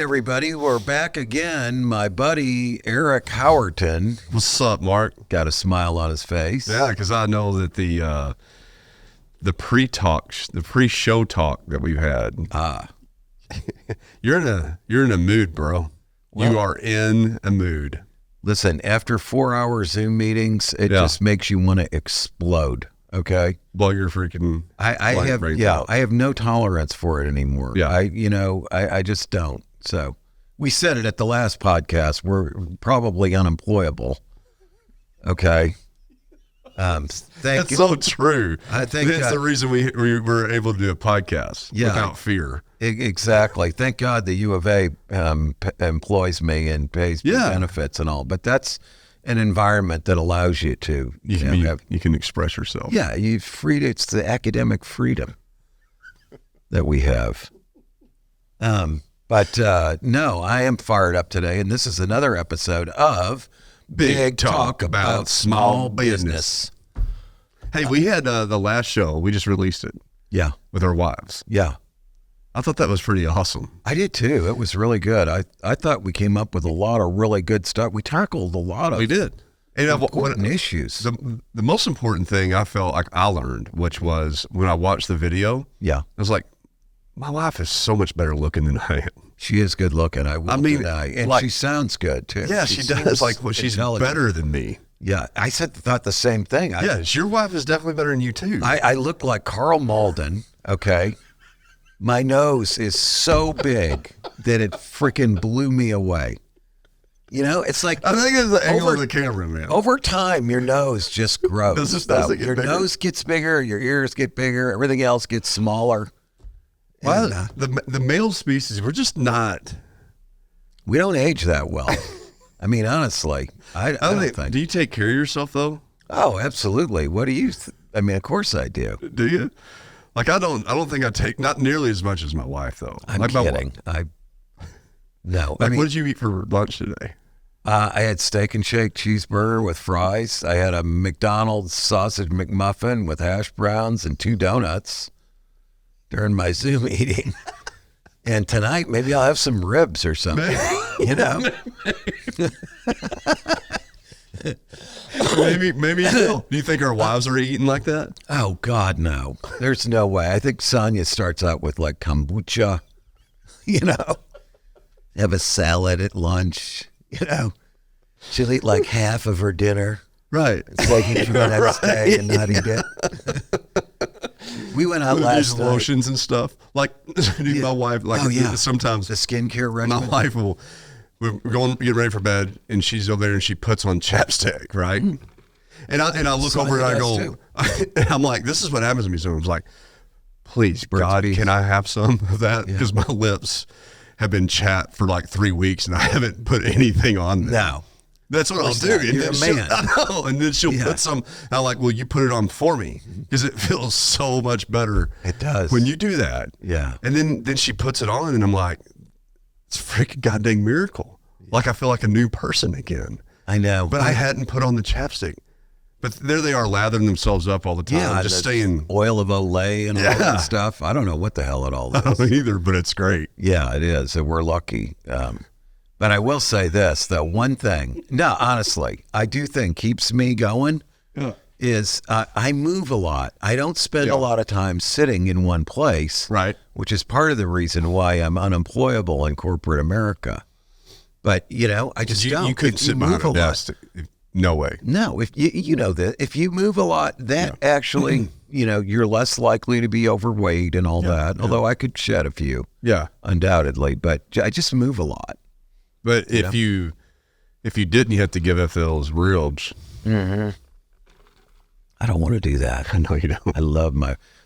everybody. We're back again. My buddy Eric Howerton. What's up, Mark? Got a smile on his face. Yeah, because I know that the pre-show talk that we've had. You're in a mood, bro. Well, you are in a mood. Listen, after 4-hour Zoom meetings, it just makes you want to explode. Okay. Well, you're freaking. I have no tolerance for it anymore. Yeah. I just don't. So we said it at the last podcast. We're probably unemployable. Okay. That's so true. I think that's the reason we were able to do a podcast without fear. Exactly. Thank God the U of A employs me and pays me benefits and all. But that's an environment that allows you to you can express yourself. Yeah, it's the academic freedom that we have. But no, I am fired up today, and this is another episode of Big Talk About Small Business. Hey, we had the last show. We just released it. Yeah, with our wives. Yeah. I thought that was pretty awesome. I did too. It was really good. I thought we came up with a lot of really good stuff. We tackled a lot of important issues. The most important thing I felt like I learned, which was when I watched the video. Yeah, I was like, my wife is so much better looking than I am. She is good looking. I mean, deny. And she sounds good too. Yeah, she does. She's better than me. Yeah, I thought the same thing. Yes, your wife is definitely better than you too. I look like Carl Malden. Okay. My nose is so big that it freaking blew me away. You know, it's like... I think it's the angle of the camera, man. Over time, your nose just grows. Your nose gets bigger, your ears get bigger, everything else gets smaller. Well, the male species, we're just not... We don't age that well. I mean, honestly, I don't think... Do you take care of yourself, though? Oh, absolutely. What do you... I mean, of course I do. Do you? Like, I don't think I take not nearly as much as my wife, though. I'm kidding. No. Like, what did you eat for lunch today? I had steak and shake cheeseburger with fries. I had a McDonald's sausage McMuffin with hash browns and 2 donuts during my Zoom meeting. And tonight, maybe I'll have some ribs or something, you know? Maybe. Do you think our wives are eating like that? Oh, God, no. There's no way. I think Sonia starts out with like kombucha, you know, have a salad at lunch, you know. She'll eat like half of her dinner. Right. It's like for the next day and not eat it. We went out last night. Lotions and stuff. Like, my wife, sometimes the skincare regimen. My wife will... We're going to get ready for bed, and she's over there, and she puts on chapstick, right? And I look over and I go, and I'm like, this is what happens to me sometimes. Like, please, God, can I have some of that? Because my lips have been chapped for like 3 weeks, and I haven't put anything on them. No. That's what I'll do. You're a man. I know. And then she'll put some, and I'm like, well, you put it on for me, because it feels so much better. It does. When you do that. Yeah. And then she puts it on, and I'm like, it's a freaking goddamn miracle. Like I feel like a new person again. I know. But I hadn't put on the chapstick. But there they are lathering themselves up all the time. Just staying. Oil of Olay and all that stuff. I don't know what the hell it all is. I don't either, but it's great. Yeah, it is. We're lucky. But I will say this, though, one thing. No, honestly, I do think keeps me going is I move a lot. I don't spend a lot of time sitting in one place. Right. Which is part of the reason why I'm unemployable in corporate America. But, you know, I just don't. You couldn't sit behind a desk. No way. No, if you know that if you move a lot, that actually, you know, you're less likely to be overweight and all that. Although I could shed a few. Yeah. Undoubtedly. But I just move a lot. But if you didn't, you have to give up those ribs. Mm-hmm. I don't want to do that. I know you don't. I love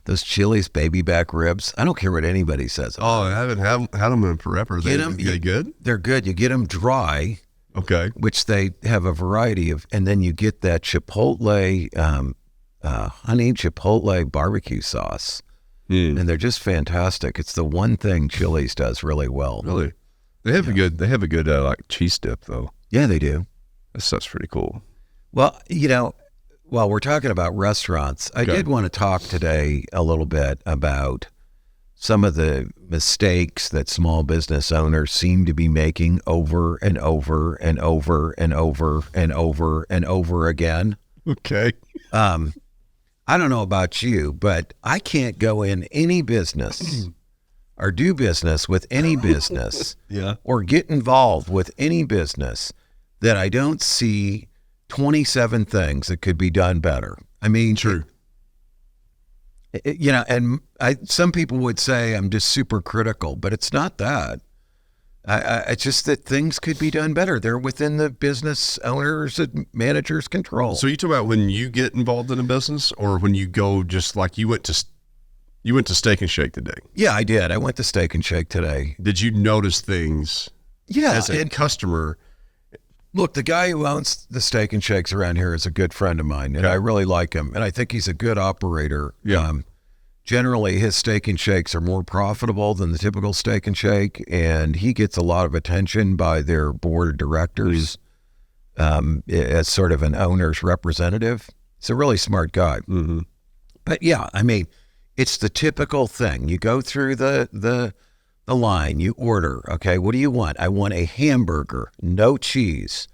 those Chili's baby back ribs. I don't care what anybody says. Oh, I haven't had them in forever. Are they good? They're good. You get them dry. Okay. Which they have a variety of, and then you get that Chipotle, honey Chipotle barbecue sauce. And they're just fantastic. It's the one thing Chili's does really well. Really? They have a good like cheese dip though. Yeah, they do. That's pretty cool. Well, you know, while we're talking about restaurants, I did want to talk today a little bit about some of the mistakes that small business owners seem to be making over and over and over and over and over and over again. Okay. I don't know about you, but I can't go in any business or do business with any business or get involved with any business that I don't see 27 things that could be done better. I mean, True. And some people would say I'm just super critical, but it's not that. It's just that things could be done better. They're within the business owners and managers' control. So you talk about when you get involved in a business, or when you go, just like you went to Steak and Shake today. Yeah, I did. I went to Steak and Shake today. Did you notice things? Yeah, as a customer. Look, the guy who owns the Steak and Shakes around here is a good friend of mine, and I really like him, and I think he's a good operator. Yeah. Generally, his Steak and Shakes are more profitable than the typical Steak and Shake, and he gets a lot of attention by their board of directors as sort of an owner's representative. He's a really smart guy. Mm-hmm. But yeah, I mean, it's the typical thing. You go through the line, you order, okay, what do you want? I want a hamburger, no cheese,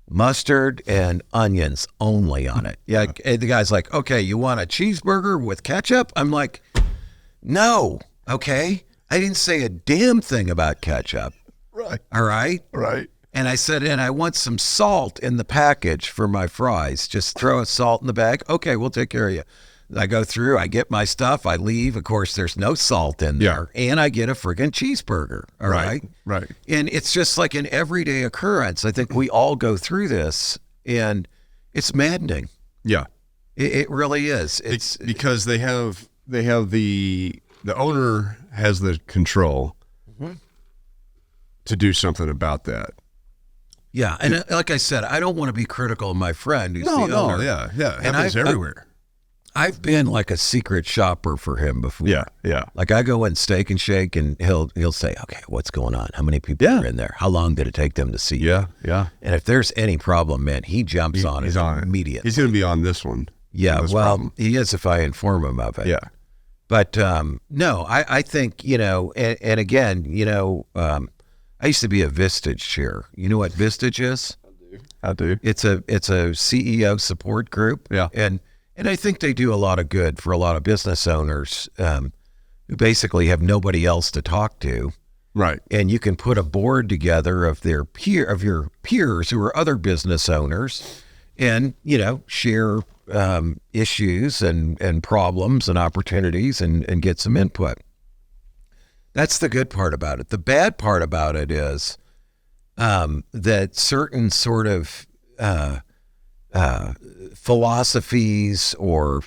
mustard and onions only on it. Yeah, the guy's like, okay, you want a cheeseburger with ketchup? I'm like, no, okay. I didn't say a damn thing about ketchup. Right. All right? Right. And I said, and I want some salt in the package for my fries. Just throw a salt in the bag. Okay, we'll take care of you. I go through, I get my stuff, I leave. Of course, there's no salt in there. And I get a friggin' cheeseburger. All right. Right. And it's just like an everyday occurrence. I think we all go through this, and it's maddening. Yeah. It really is. It's because they have the owner has the control to do something about that. Yeah. And like I said, I don't want to be critical of my friend who's the owner. Yeah. It And happens everywhere. I've been like a secret shopper for him before. Yeah. Like I go in Steak and Shake, and he'll say, okay, what's going on? How many people are in there? How long did it take them to see you? Yeah. And if there's any problem, man, he jumps on it immediately. He's going to be on this one. Yeah, well, he is if I inform him of it. Yeah. But no, I think, and again, I used to be a Vistage chair. You know what Vistage is? I do. It's a CEO support group. Yeah. And I think they do a lot of good for a lot of business owners who basically have nobody else to talk to. Right. And you can put a board together of your peers who are other business owners, and share issues and problems and opportunities and get some input. That's the good part about it. The bad part about it is that certain sort of philosophies or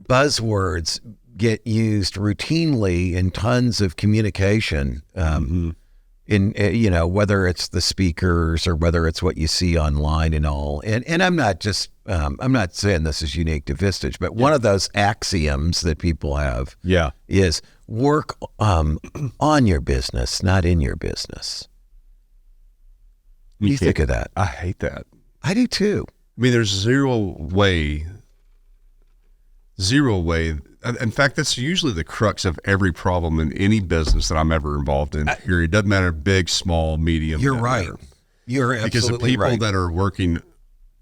buzzwords get used routinely in tons of communication, in whether it's the speakers or whether it's what you see online and all. And I'm not saying this is unique to Vistage, but one of those axioms that people have is work on your business, not in your business. What do you think of that? I hate that. I do too. I mean, there's zero way. In fact, that's usually the crux of every problem in any business that I'm ever involved in. Period. Doesn't matter, big, small, medium. You're right. Matter. You're absolutely right. Because the people that are working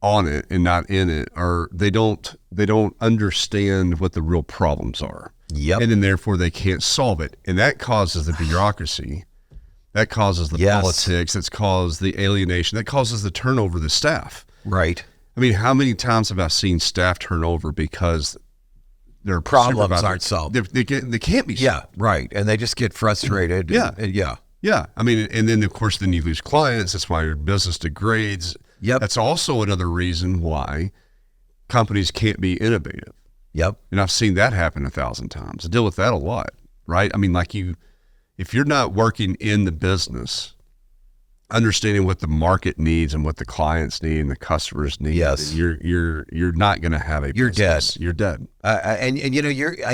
on it and not in it they don't understand what the real problems are. Yep. And then therefore they can't solve it, and that causes the bureaucracy. That causes the politics. That's caused the alienation. That causes the turnover of the staff. Right. I mean, how many times have I seen staff turnover because their problems aren't solved? They can't be solved. Yeah, right. And they just get frustrated. Yeah. I mean, and then of course, then you lose clients. That's why your business degrades. Yep. That's also another reason why companies can't be innovative. Yep. And I've seen that happen 1,000 times. I deal with that a lot, right? I mean, if you're not working in the business, understanding what the market needs and what the clients need and the customers need, you're not going to have a business. You're dead. I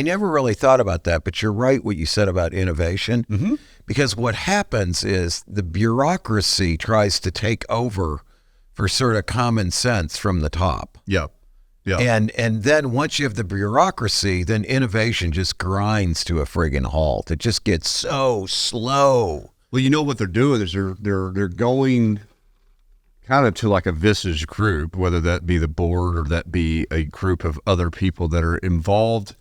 never really thought about that, but you're right what you said about innovation, because what happens is the bureaucracy tries to take over for sort of common sense from the top. Yep. Yeah. And then once you have the bureaucracy, then innovation just grinds to a friggin' halt. It just gets so slow. Well, you know what they're doing is they're going kind of to like a visage group, whether that be the board or that be a group of other people that are involved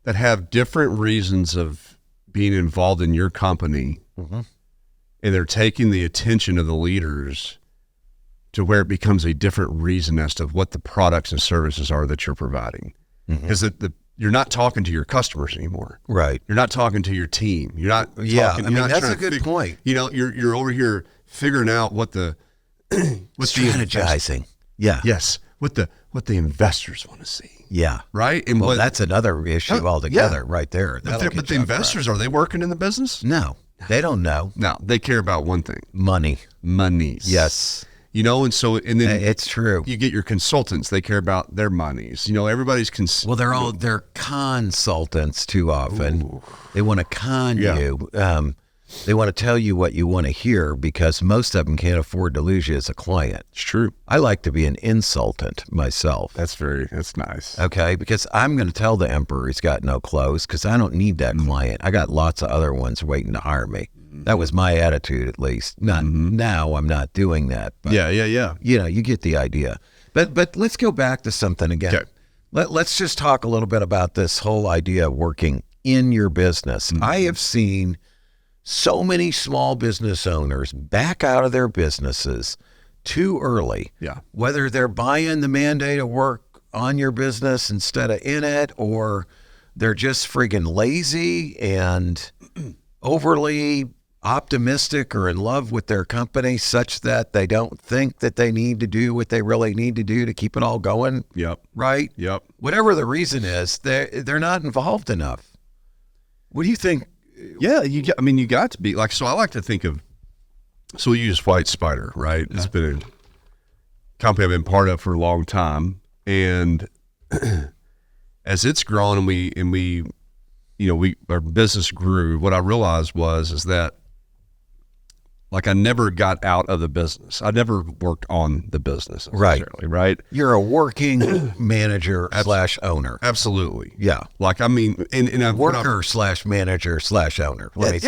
that have different reasons of being involved in your company. Mm-hmm. And they're taking the attention of the leaders to where it becomes a different reason as to what the products and services are that you're providing. Because you're not talking to your customers anymore. Right. You're not talking to your team. You're not talking, that's a good point. You know, you're over here figuring out what the strategizing. What the investors want to see. Yeah. Right? And that's another issue altogether right there. But the investors, are they working in the business? No. They don't know. No, they care about one thing. Monies. Yes. You know, and then it's true. You get your consultants. They care about their monies. You know, everybody's they're consultants too often. Ooh. They want to con you. They want to tell you what you want to hear because most of them can't afford to lose you as a client. It's true. I like to be an insultant myself. That's nice. Okay, because I'm going to tell the emperor he's got no clothes because I don't need that client. I got lots of other ones waiting to hire me. That was my attitude, at least. Now I'm not doing that. But, yeah. You know, you get the idea. But let's go back to something again. Okay. Let's just talk a little bit about this whole idea of working in your business. I have seen so many small business owners back out of their businesses too early. Yeah. Whether they're buying the mandate of work on your business instead of in it, or they're just friggin' lazy and overly optimistic or in love with their company such that they don't think that they need to do what they really need to do to keep it all going. Yep. Right? Yep. Whatever the reason is, they're not involved enough. What do you think? Yeah, you got to be like, so I like to think of, so we use White Spider, right? It's been a company I've been part of for a long time. And as it's grown and we, our business grew, what I realized is that like I never got out of the business. I never worked on the business necessarily, right? You're a working manager / owner. Absolutely. Yeah. Like, I mean, and I've worker / manager / owner. I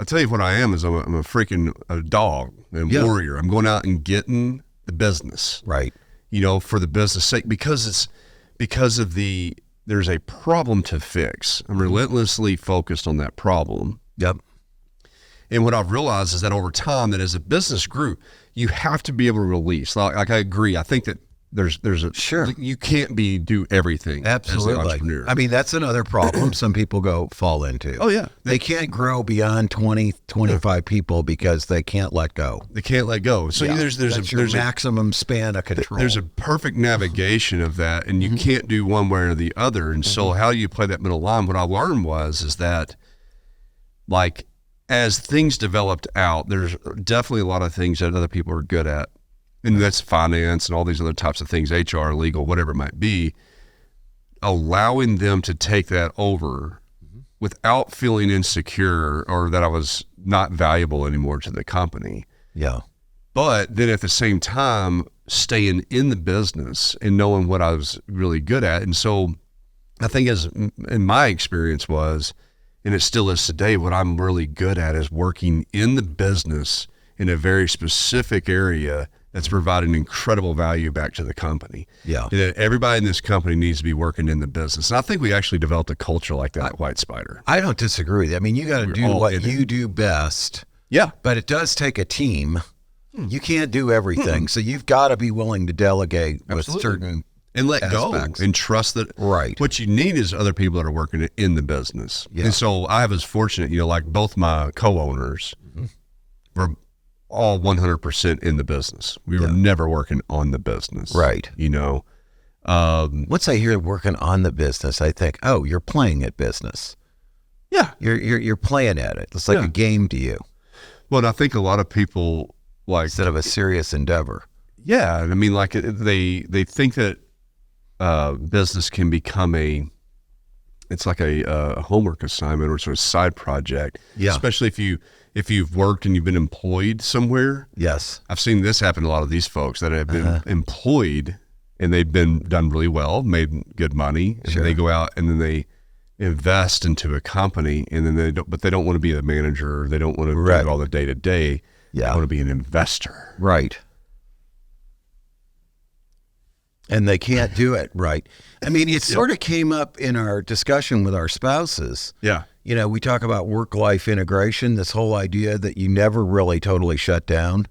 tell you what I am is I'm a freaking dog and warrior. I'm going out and getting the business. Right. For the business sake, because there's a problem to fix. I'm relentlessly focused on that problem. Yep. And what I've realized is that over time, that as a business grew, you have to be able to release. Like I agree. I think that there's you can't do everything. Absolutely. As an entrepreneur. I mean, that's another problem some people fall into. Oh yeah. They can't grow beyond 20, 25 people because they can't let go. They can't let go. So there's a maximum span of control. There's a perfect navigation of that, and you can't do one way or the other. And so how you play that middle line, what I learned is that like, as things developed out, there's definitely a lot of things that other people are good at. And that's finance and all these other types of things, HR, legal, whatever it might be. Allowing them to take that over without feeling insecure or that I was not valuable anymore to the company. Yeah. But then at the same time, staying in the business and knowing what I was really good at. And so I think in my experience and it still is today, what I'm really good at is working in the business in a very specific area that's providing incredible value back to the company. Yeah. And that everybody in this company needs to be working in the business. And I think we actually developed a culture like that at White Spider. I don't disagree with you. I mean, you got to do what you do best. Yeah. But it does take a team. You can't do everything. So you've got to be willing to delegate with certain and let aspects. Go and trust that. Right. What you need is other people that are working in the business. Yeah. And so I was fortunate, like both my co-owners were all 100% in the business. We were never working on the business. Right. Once I hear working on the business, I think, oh, you're playing at business. Yeah. You're playing at it. It's like a game to you. Well, and I think a lot of people instead of a serious endeavor. Yeah. I mean, like they think that business can become it's like a homework assignment or sort of side project. Yeah. Especially if you've worked and you've been employed somewhere. Yes. I've seen this happen to a lot of these folks that have been employed and they've been done really well, made good money, and then they go out and then they invest into a company, and then they don't want to be the manager. They don't want to do all the day to day. They want to be an investor. Right. And they can't do it right. I mean, it sort of came up in our discussion with our spouses. Yeah. You know, we talk about work-life integration, this whole idea that you never really totally shut down,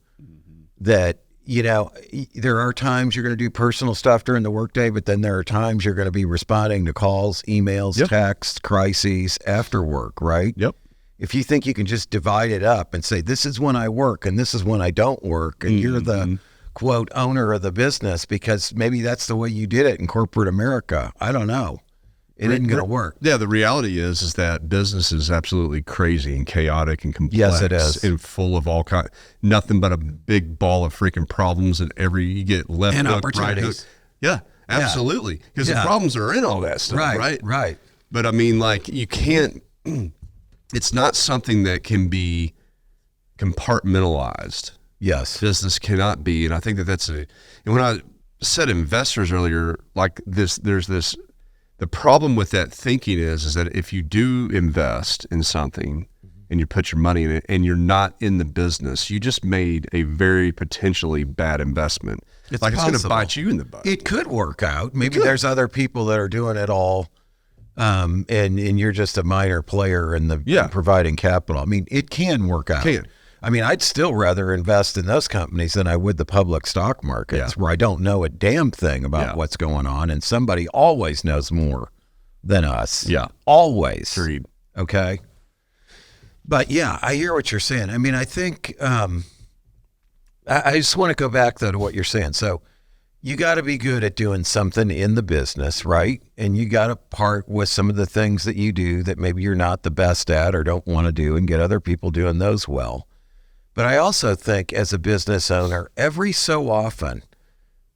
that, you know, there are times you're going to do personal stuff during the workday, but then there are times you're going to be responding to calls, emails, texts, crises after work, right? Yep. If you think you can just divide it up and say, this is when I work and this is when I don't work, and you're the quote owner of the business because maybe that's the way you did it in corporate America. I don't know. It isn't going to work. Yeah, the reality is that business is absolutely crazy and chaotic and complex. Yes, it is. And full of all kind, nothing but a big ball of freaking problems, and you get left and hook, right hook. Yeah, absolutely. Because the problems are in all that stuff, right? Right. But I mean, like, you can't, it's not something that can be compartmentalized. Yes. Business cannot be. And I think that's and when I said investors earlier, like this, the problem with that thinking is that if you do invest in something and you put your money in it and you're not in the business, you just made a very potentially bad investment. It's like possible. It's going to bite you in the butt. It could work out. Maybe there's other people that are doing it all. And you're just a minor player in the providing capital. I mean, it can work out. I mean, I'd still rather invest in those companies than I would the public stock markets where I don't know a damn thing about what's going on, and somebody always knows more than us. Yeah. Always. Agreed. Okay. But yeah, I hear what you're saying. I mean, I think I just want to go back though to what you're saying. So you got to be good at doing something in the business, right? And you got to part with some of the things that you do that maybe you're not the best at or don't want to do, and get other people doing those well. But I also think as a business owner, every so often,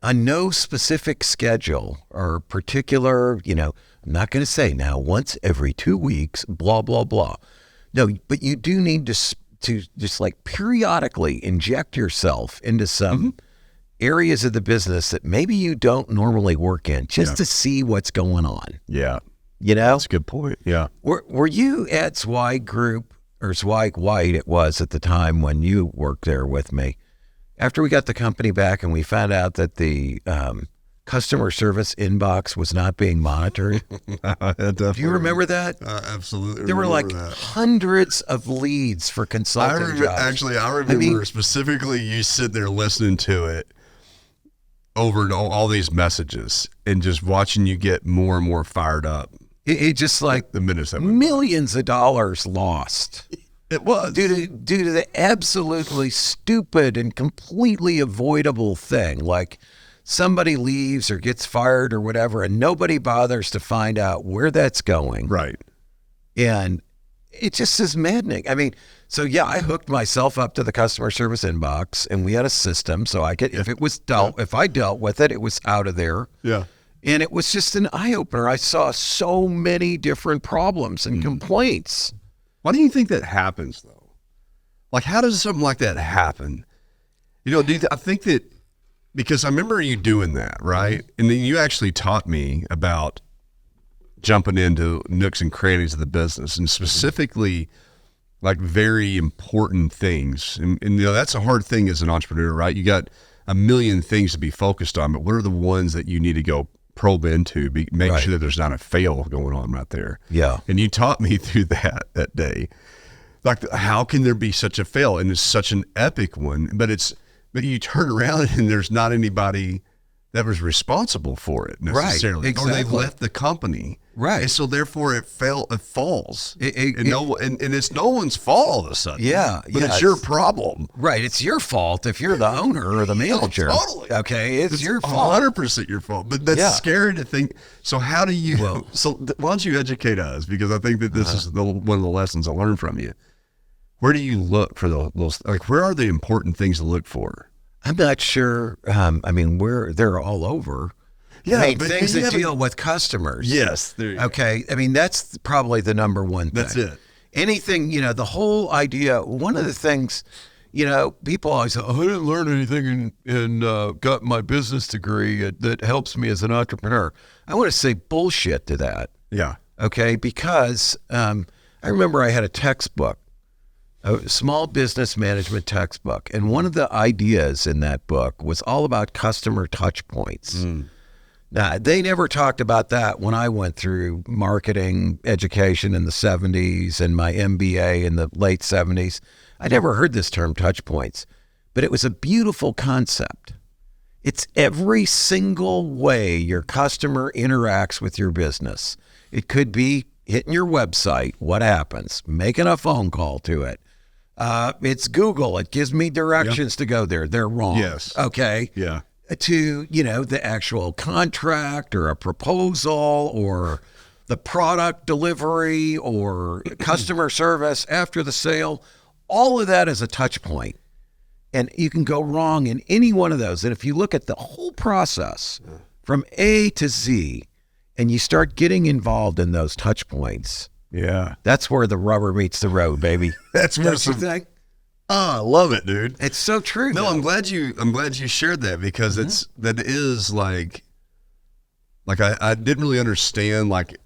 on no specific schedule or particular, you know, I'm not going to say now once every 2 weeks, blah, blah, blah. No, but you do need to just like periodically inject yourself into some areas of the business that maybe you don't normally work in, just to see what's going on. Yeah. You know? That's a good point. Yeah. Were you at Zweig Group, or Zweig White it was at the time when you worked there with me, after we got the company back and we found out that the customer service inbox was not being monitored? Do you remember that? Absolutely. There were like hundreds of leads for consulting jobs. Actually, I remember specifically you sitting there listening to it over all these messages and just watching you get more and more fired up. It just like the minutes that millions of dollars lost. It was due to the absolutely stupid and completely avoidable thing, like somebody leaves or gets fired or whatever, and nobody bothers to find out where that's going. Right. And it just is maddening. I mean, so yeah, I hooked myself up to the customer service inbox, and we had a system so I could, if I dealt with it, it was out of there. Yeah. And it was just an eye-opener. I saw so many different problems and complaints. Why do you think that happens, though? Like, how does something like that happen? You know, I think that, because I remember you doing that, right? And then you actually taught me about jumping into nooks and crannies of the business, and specifically, like, very important things. And you know, that's a hard thing as an entrepreneur, right? You got a million things to be focused on, but what are the ones that you need to go probe into, make sure that there's not a fail going on right there. Yeah. And you taught me through that day, like, how can there be such a fail? And it's such an epic one, but you turn around and there's not anybody that was responsible for it necessarily. Right. Exactly. Or they left the company. Right. And so therefore it falls. And it's no one's fault all of a sudden. Yeah. But it's your problem. Right. It's your fault if you're the owner or the manager. Totally. Okay. It's your fault. 100% your fault. But that's scary to think. So how do you, why don't you educate us? Because I think that this is one of the lessons I learned from you. Where do you look for those, like, where are the important things to look for? I'm not sure. I mean, they're all over. Yeah, I mean, things that deal with customers. Yes. Okay. I mean, that's probably the number one thing. That's it. Anything, you know, the whole idea, one of the things, You know, people always say, oh, I didn't learn anything and got my business degree that helps me as an entrepreneur. I want to say bullshit to that. Yeah. Okay, because I remember I had a textbook, a small business management textbook, and one of the ideas in that book was all about customer touch points. Now, they never talked about that when I went through marketing education in the 70s and my MBA in the late 70s. I never heard this term touch points, but it was a beautiful concept. It's every single way your customer interacts with your business. It could be hitting your website. What happens? Making a phone call to it. It's Google. It gives me directions to go there. They're wrong. Yes. Okay. Yeah. To, you know, the actual contract or a proposal or the product delivery or customer service after the sale. All of that is a touch point. And you can go wrong in any one of those. And if you look at the whole process from A to Z and you start getting involved in those touch points, that's where the rubber meets the road, baby. That's where some thing. Oh, I love it, dude. It's so true. No, I'm glad you shared that because that is like I didn't really understand like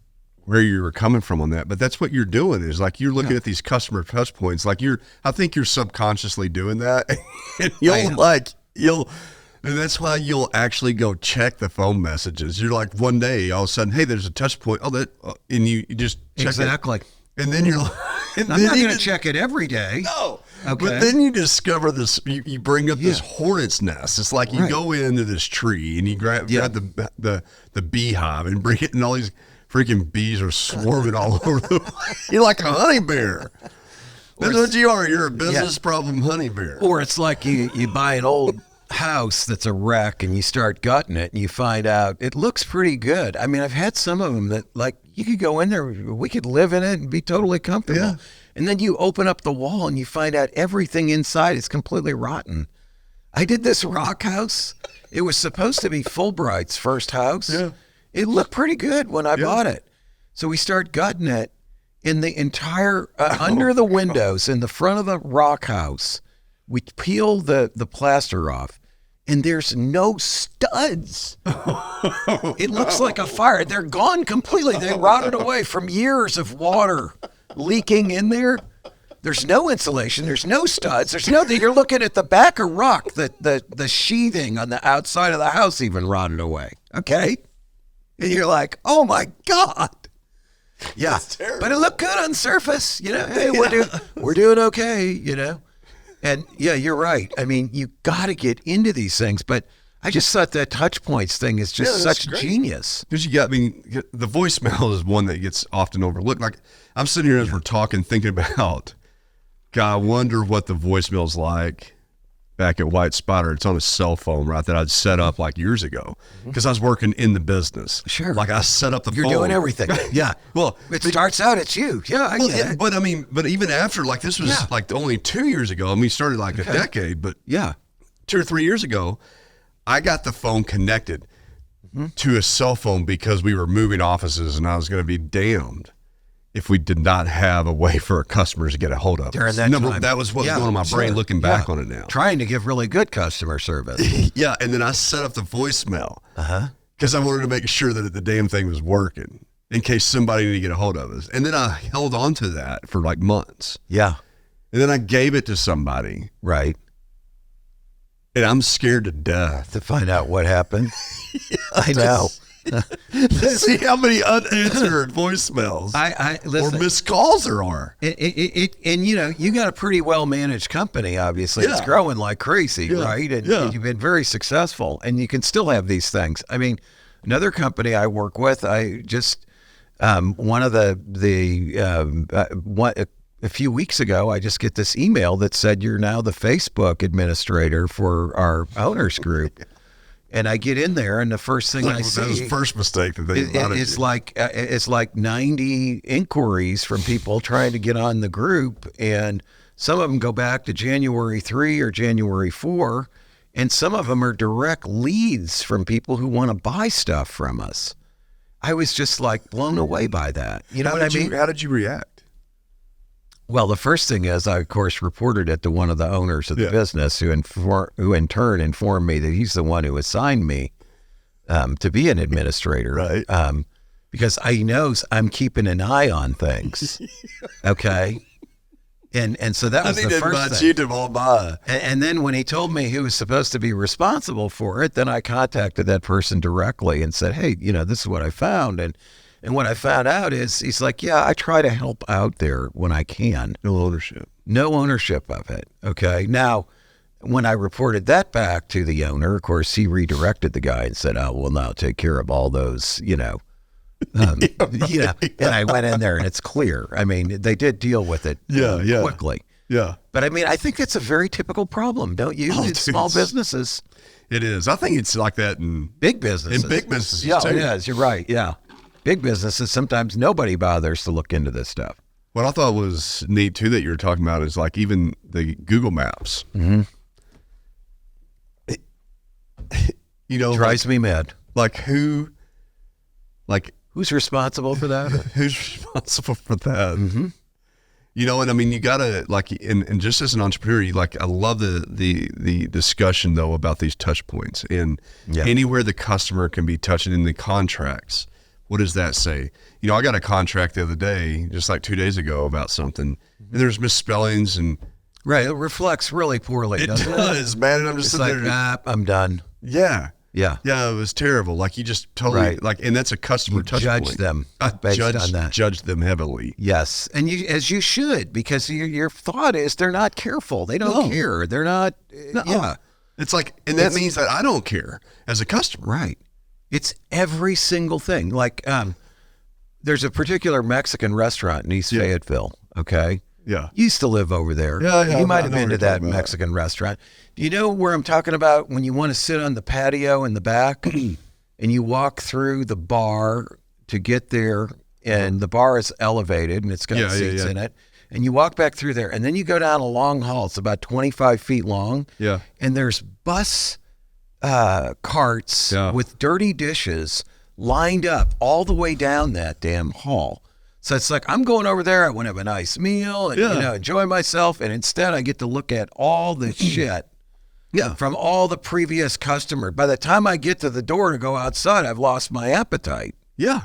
where you were coming from on that, but that's what you're doing is like you're looking at these customer touch points. Like I think you're subconsciously doing that, and and that's why you'll actually go check the phone messages. You're like one day all of a sudden, hey, there's a touch point. Oh, and you just check exactly. it. And then you're like, I'm not going to check it every day. No. Okay. But then you discover this, you bring up this hornet's nest. It's like you go into this tree and you grab the beehive and bring it, and all these freaking bees are swarming all over the place. You're like a honey bear. That's what you are. You're a business problem honey bear. Or it's like you buy an old house that's a wreck and you start gutting it and you find out it looks pretty good. I mean, I've had some of them that like you could go in there, we could live in it and be totally comfortable. Yeah. And then you open up the wall and you find out everything inside is completely rotten. I did this rock house. It was supposed to be Fulbright's first house. Yeah. It looked pretty good when I bought it. So we start gutting it in the entire, under the windows in the front of the rock house. We peel the plaster off and there's no studs. It looks like a fire. They're gone completely. They rotted away from years of water leaking in there. There's no insulation. There's no studs. There's no, you're looking at the back of rock, the sheathing on the outside of the house even rotted away. Okay. And you're like, oh my God. Yeah. But it looked good on the surface. You know, hey, we're doing okay, you know. And yeah, you're right. I mean, you got to get into these things, but I just thought that touch points thing is just such genius. Because the voicemail is one that gets often overlooked. Like I'm sitting here as we're talking, thinking about, God, I wonder what the voicemail's like back at White Spider. It's on a cell phone, right, that I'd set up like years ago because I was working in the business. Sure. Like I set up the phone. You're doing everything. Yeah. Well, it starts out, it's you. Yeah, I get it. But I mean, but even after, like this was like only 2 years ago, and we started like a decade, but 2 or 3 years ago, I got the phone connected to a cell phone because we were moving offices and I was going to be damned if we did not have a way for our customers to get a hold of during us. that time. That was what was going on in my brain looking back on it now. Trying to give really good customer service. Yeah, and then I set up the voicemail because I wanted to make sure that the damn thing was working in case somebody needed to get a hold of us. And then I held on to that for like months. Yeah. And then I gave it to somebody. Right. And I'm scared to death. To find out what happened. I know. See how many unanswered voicemails listen, or missed calls there are. And you know, you got a pretty well managed company, obviously. It's growing like crazy, right? And you've been very successful and you can still have these things. I mean, another company I work with, I just, one of a few weeks ago, I just get this email that said, you're now the Facebook administrator for our owners group. And I get in there, and the first thing I see, that was the first mistake that they it's like 90 inquiries from people trying to get on the group, and some of them go back to January 3 or January 4, and some of them are direct leads from people who want to buy stuff from us. I was just like blown away by that. You know what I mean? How did you react? Well, the first thing is I, of course, reported it to one of the owners of the business who in turn informed me that he's the one who assigned me to be an administrator. Right. Because he knows I'm keeping an eye on things. Okay. And so that was the first thing. You to all by. And then when he told me who was supposed to be responsible for it, then I contacted that person directly and said, hey, this is what I found. And what I found out is he's like, yeah, I try to help out there when I can. No ownership. No ownership of it. Okay. Now, when I reported that back to the owner, of course, he redirected the guy and said, oh, well, now take care of all those, And I went in there and it's clear. I mean, they did deal with it quickly. Yeah. But I mean, I think it's a very typical problem, don't you? In small businesses. It is. I think it's like that in big businesses. Yeah, too. It is. You're right. Yeah. Big businesses, sometimes nobody bothers to look into this stuff. What I thought was neat too that you were talking about is like even the Google Maps. Mm-hmm. Drives me mad. Who's responsible for that? Who's responsible for that? Mm-hmm. And I mean, you gotta and just as an entrepreneur, I love the discussion though about these touch points and anywhere the customer can be touching in the contracts. What does that say? I got a contract the other day, just like 2 days ago, about something, and there's misspellings and. Right, it reflects really poorly, doesn't it? It does, man. And I'm just sitting there. I'm done. Yeah. Yeah. Yeah, it was terrible. You just totally, and that's a customer touch point. Judge them based on that. Judge them heavily. Yes, and as you should, because your thought is they're not careful. They don't care. They're not, yeah. It's that means that I don't care as a customer. Right. It's every single thing. There's a particular Mexican restaurant in East Fayetteville, okay? Yeah. You used to live over there. Yeah. You might have been to that Mexican restaurant. Do you know where I'm talking about when you want to sit on the patio in the back and you walk through the bar to get there, and the bar is elevated and it's got seats in it, and you walk back through there and then you go down a long hall. It's about 25 feet long. Yeah. And there's bus carts with dirty dishes lined up all the way down that damn hall. So it's I'm going over there, I want to have a nice meal and enjoy myself, and instead I get to look at all the shit from all the previous customers. By the time I get to the door to go outside, I've lost my appetite. Yeah.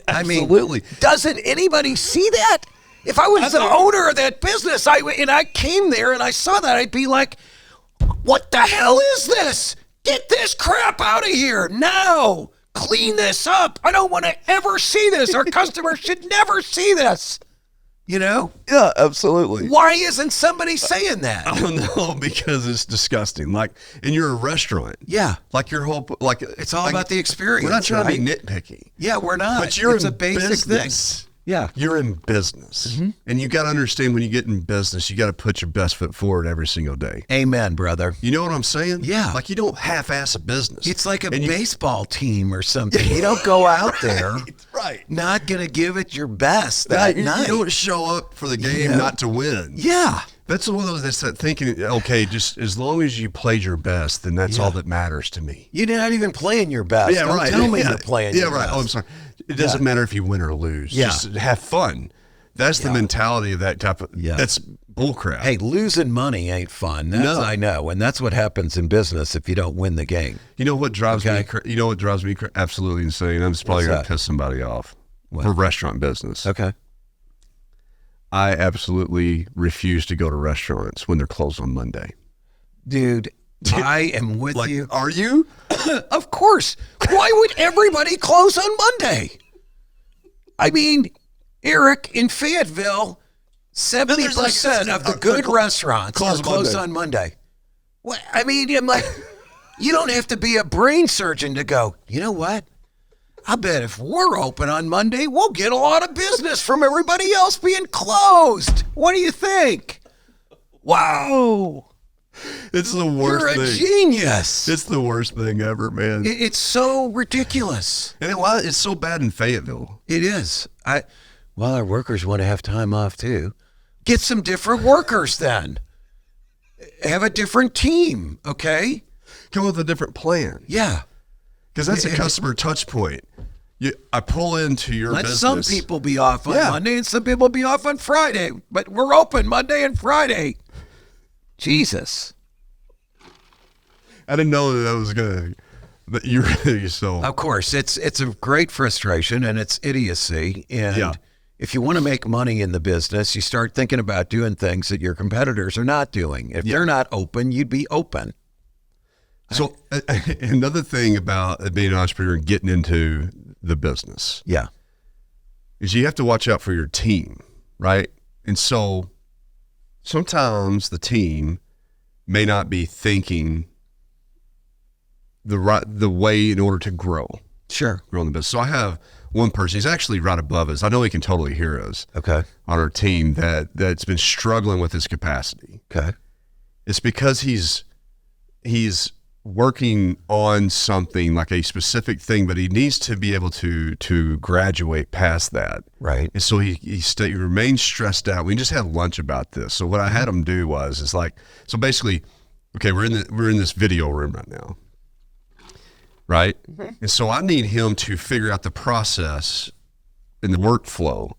Absolutely. Doesn't anybody see that? If I was the owner of that business, I came there and I saw that, I'd be like, what the hell is this? Get this crap out of here now. Clean this up. I don't want to ever see this. Our customers should never see this. Yeah, absolutely. Why isn't somebody saying that? I don't know, because it's disgusting. And you're a restaurant. Yeah. Your whole, it's all about the experience. We're not trying to be nitpicky. Yeah, we're not. But it's a basic thing. Yeah. You're in business. Mm-hmm. And you got to understand when you get in business, you got to put your best foot forward every single day. Amen, brother. You know what I'm saying? Yeah. You don't half-ass a business. It's like a baseball team or something. You don't go out there right. not going to give it your best that night. You don't show up for the game not to win. Yeah. That's one of those that's thinking, okay, just as long as you played your best, then that's all that matters to me. You're not even playing your best. Yeah, right. Don't tell me you're playing your best. Oh, I'm sorry. It doesn't matter if you win or lose. Yeah. Just have fun. That's the mentality of that type of, that's bullcrap. Hey, losing money ain't fun. I know. And that's what happens in business if you don't win the game. You know what drives me? You know what drives me absolutely insane? I'm just probably going to piss somebody off. For restaurant business. Okay. I absolutely refuse to go to restaurants when they're closed on Monday. Dude, I am with you. Are you? Of course. Why would everybody close on Monday? I mean, Eric, in Fayetteville, 70% of the good restaurants are closed on Monday. What? I mean, I'm like, you don't have to be a brain surgeon to go, you know what? I bet if we're open on Monday, we'll get a lot of business from everybody else being closed. What do you think? Wow. It's the worst thing. You're a genius. It's the worst thing ever, man. It's so ridiculous. And it's so bad in Fayetteville. It is. Well, our workers want to have time off too. Get some different workers then. Have a different team, okay? Come up with a different plan. Yeah. Because that's a customer touch point. I pull into your Let business. some people be off on Monday and some people be off on Friday, but we're open Monday and Friday. Jesus. I didn't know that was gonna. But you really so. Of course, it's a great frustration and it's idiocy. And if you want to make money in the business, you start thinking about doing things that your competitors are not doing. If they're not open, you'd be open. So another thing about being an entrepreneur and getting into the business, is you have to watch out for your team, right? And so sometimes the team may not be thinking the way in order to grow in the business. So I have one person, he's actually right above us. I know he can totally hear us. Okay. On our team that's been struggling with his capacity. Okay. It's because he's working on something, like a specific thing, but he needs to be able to graduate past that. Right. And so he remains stressed out. We just had lunch about this. So what I had him do so basically, okay, we're in this video room right now. Right. Mm-hmm. And so I need him to figure out the process and the workflow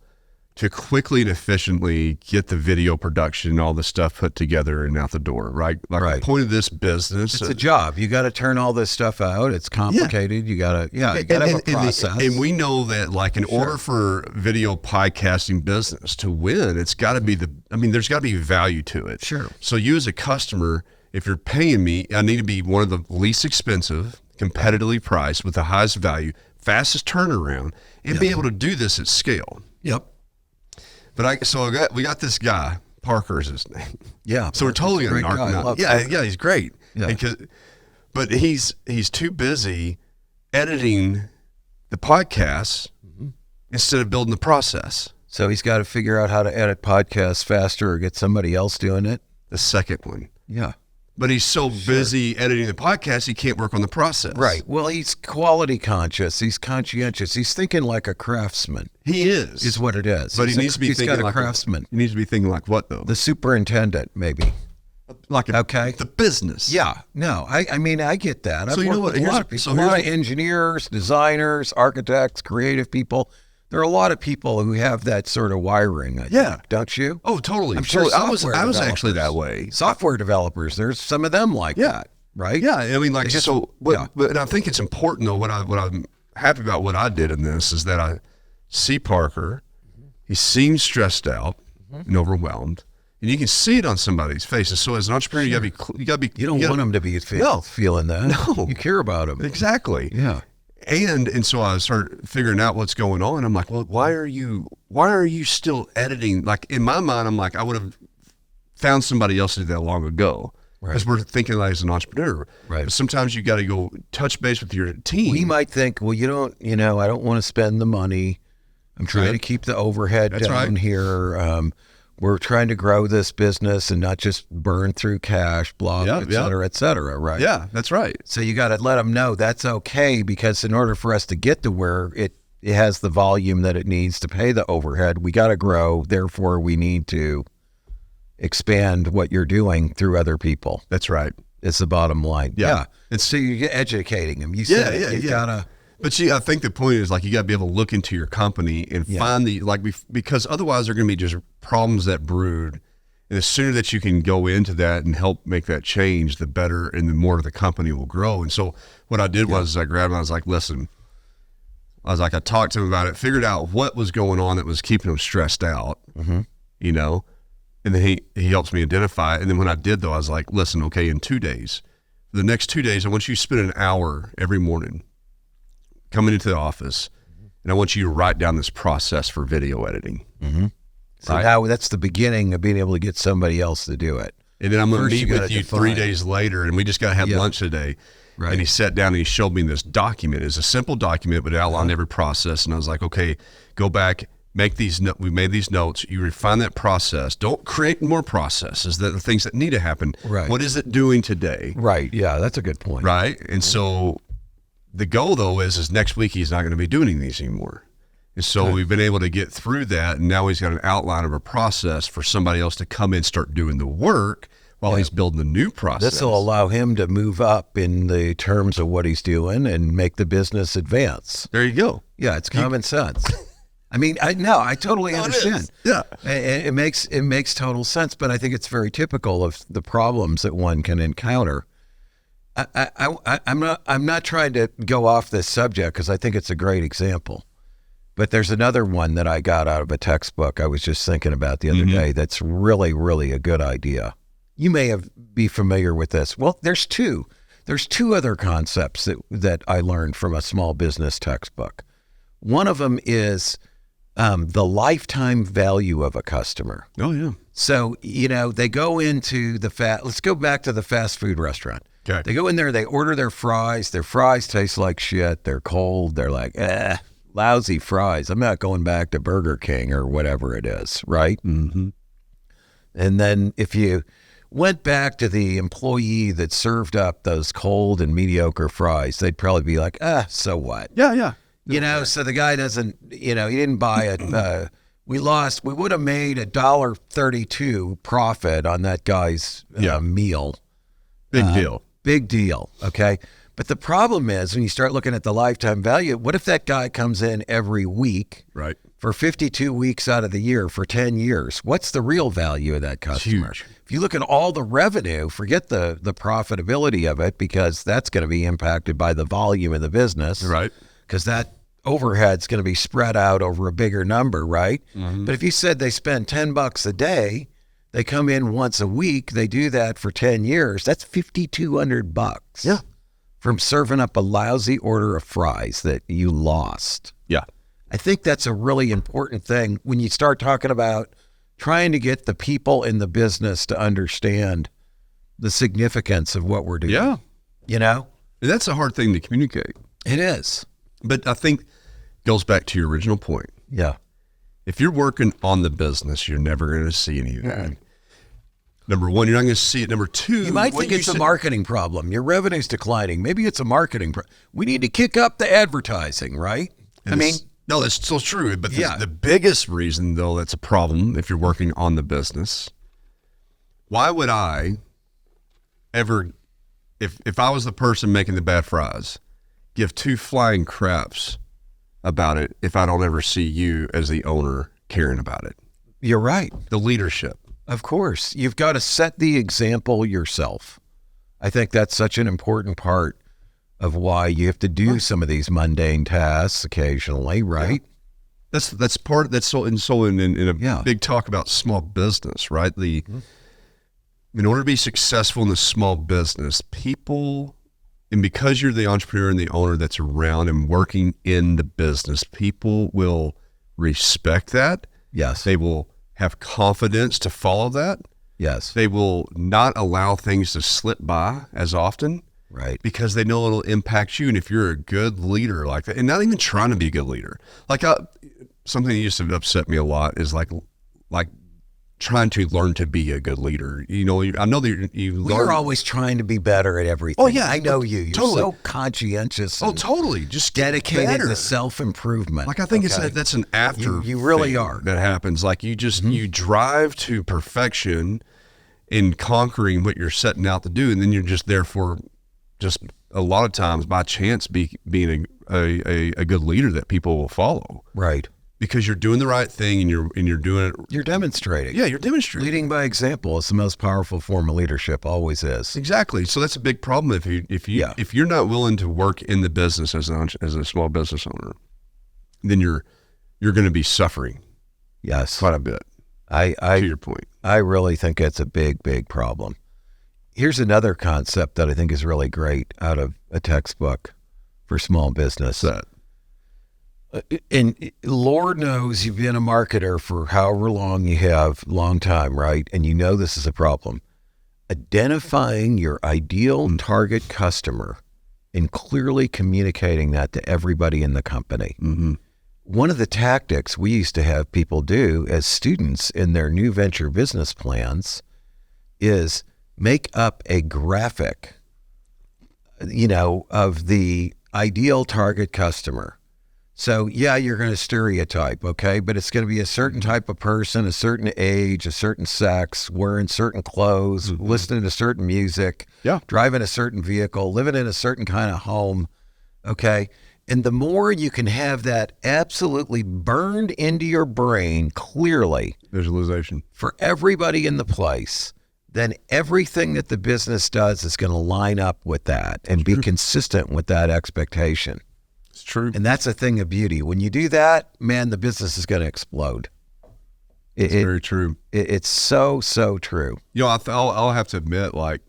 to quickly and efficiently get the video production and all the stuff put together and out the door, right? The point of this business. It's a job. You got to turn all this stuff out. It's complicated. You got to have a process. And we know that, like, in order for video podcasting business to win, it's got to be there's got to be value to it. Sure. So you as a customer, if you're paying me, I need to be one of the least expensive, competitively priced with the highest value, fastest turnaround, and be able to do this at scale. Yep. But we got this guy, Parker is his name. Yeah. So we're totally going to he's great. Yeah. But he's too busy editing the podcasts instead of building the process. So he's got to figure out how to edit podcasts faster or get somebody else doing it. The second one. Yeah. But he's so busy editing the podcast, he can't work on the process. Right. Well, he's quality conscious. He's conscientious. He's thinking like a craftsman. He is what it is. But he needs to be thinking like a craftsman. He needs to be thinking like what, though? The superintendent, maybe. Like the business. Yeah. No, I mean, I get that. So I've worked with a lot of people, a lot of engineers, designers, architects, creative people. There are a lot of people who have that sort of wiring, I think, don't you? Oh, totally. I'm sure I was actually that way. Software developers, there's some of them like that, right? Yeah, I mean, like, but I think it's important, though, what I'm happy about what I did in this is that I see Parker, he seems stressed out and overwhelmed, and you can see it on somebody's face. And so as an entrepreneur, you gotta be. You don't want them to be feeling that. No. You care about them. Exactly. Yeah. And so I started figuring out what's going on. I'm like, well, why are you still editing? Like, in my mind, I'm like, I would have found somebody else to do that long ago. Because we're thinking like as an entrepreneur. Right. But sometimes you got to go touch base with your team. We might think, well, I don't want to spend the money. I'm trying to keep the overhead down here. We're trying to grow this business and not just burn through cash, et cetera, right? Yeah, that's right. So you got to let them know that's okay, because in order for us to get to where it has the volume that it needs to pay the overhead, we got to grow. Therefore, we need to expand what you're doing through other people. That's right. It's the bottom line. Yeah. And so you're educating them. You said you got to. But see, I think the point is, like, you got to be able to look into your company and find because otherwise there are going to be just problems that brood. And the sooner that you can go into that and help make that change, the better and the more the company will grow. And so what I did was I grabbed him, I was like, listen, I talked to him about it, figured out what was going on that was keeping him stressed out, and then he helps me identify it. And then when I did, though, I was like, listen, okay, in 2 days, for the next 2 days, I want you to spend an hour every morning coming into the office, and I want you to write down this process for video editing. Mm-hmm. So now that's the beginning of being able to get somebody else to do it. And then I'm going to meet with you 3 days later, and we just got to have lunch today. Right. And he sat down and he showed me this document. It's a simple document, but it outlined every process. And I was like, okay, go back, we made these notes. You refine that process. Don't create more processes, the things that need to happen. Right. What is it doing today? Right. Yeah, that's a good point. Right. And so the goal, though, is next week he's not going to be doing these anymore. And so we've been able to get through that, and now he's got an outline of a process for somebody else to come in and start doing the work while he's building the new process. This will allow him to move up in the terms of what he's doing and make the business advance. There you go. Yeah, it's common sense. I mean, I totally understand. Yeah, it makes total sense, but I think it's very typical of the problems that one can encounter. I'm not trying to go off this subject because I think it's a great example. But there's another one that I got out of a textbook I was just thinking about the other day that's really, really a good idea. You may be familiar with this. Well, there's two. There's two other concepts that I learned from a small business textbook. One of them is the lifetime value of a customer. Oh, yeah. So, they go into let's go back to the fast food restaurant. Okay. They go in there, they order their fries taste like shit, they're cold, they're like, lousy fries. I'm not going back to Burger King or whatever it is, right? Mm-hmm. And then if you went back to the employee that served up those cold and mediocre fries, they'd probably be like, so what? Yeah. So the guy doesn't, he didn't buy it. We would have made $1.32 profit on that guy's meal. Big deal. Okay. But the problem is when you start looking at the lifetime value, what if that guy comes in every week, right, for 52 weeks out of the year for 10 years? What's the real value of that customer? Huge. If you look at all the revenue, forget the profitability of it, because that's going to be impacted by the volume of the business. Right. Because that overhead's going to be spread out over a bigger number, right? Mm-hmm. But if you said they spend $10 a day, they come in once a week, they do that for 10 years, that's $5,200. Yeah. From serving up a lousy order of fries that you lost. Yeah. I think that's a really important thing when you start talking about trying to get the people in the business to understand the significance of what we're doing. Yeah. And that's a hard thing to communicate. It is. But I think it goes back to your original point. Yeah. If you're working on the business, you're never going to see anything. Number one, you're not going to see it. Number two, you might think it's a marketing problem. Your revenue's declining. Maybe it's a marketing problem. We need to kick up the advertising, right? No, that's still true. But the biggest reason, though, that's a problem if you're working on the business. Why would I ever, if I was the person making the bad fries, give two flying craps about it if I don't ever see you as the owner caring about it? You're right. The leadership. Of course. You've got to set the example yourself. I think that's such an important part of why you have to do some of these mundane tasks occasionally, right? Yeah. That's part. That's so in a big talk about small business, right? In order to be successful in the small business, people, and because you're the entrepreneur and the owner that's around and working in the business, people will respect that. Yes. They will have confidence to follow that. Yes. They will not allow things to slip by as often. Right. Because they know it'll impact you. And if you're a good leader like that, and not even trying to be a good leader, something that used to upset me a lot is like trying to learn to be a good leader. I know that you're always trying to be better at everything. Oh yeah, I know you. You're totally. So conscientious. Oh, totally. Just dedicated to self-improvement. I think that's an after. You really are. That happens. Like you drive to perfection in conquering what you're setting out to do, and then you're just there for just a lot of times by chance being a good leader that people will follow. Right. Because you're doing the right thing and you're doing it. You're demonstrating. Yeah, you're demonstrating. Leading by example is the most powerful form of leadership. Always is. Exactly. So that's a big problem if you're not willing to work in the business as a small business owner, then you're going to be suffering. Yes, quite a bit. To your point, I really think it's a big, big problem. Here's another concept that I think is really great out of a textbook for small business. And Lord knows you've been a marketer for however long you have, long time, right? And you know this is a problem. Identifying your ideal target customer and clearly communicating that to everybody in the company. Mm-hmm. One of the tactics we used to have people do as students in their new venture business plans is make up a graphic, of the ideal target customer So, yeah, you're going to stereotype, okay? But it's going to be a certain type of person, a certain age, a certain sex, wearing certain clothes, listening to certain music, driving a certain vehicle, living in a certain kind of home, okay? And the more you can have that absolutely burned into your brain clearly, visualization, for everybody in the place, then everything that the business does is going to line up with that and be consistent with that expectation. It's true. And that's a thing of beauty. When you do that, man, the business is going to explode. It's very true. It's so, so true. You know, I'll have to admit, like,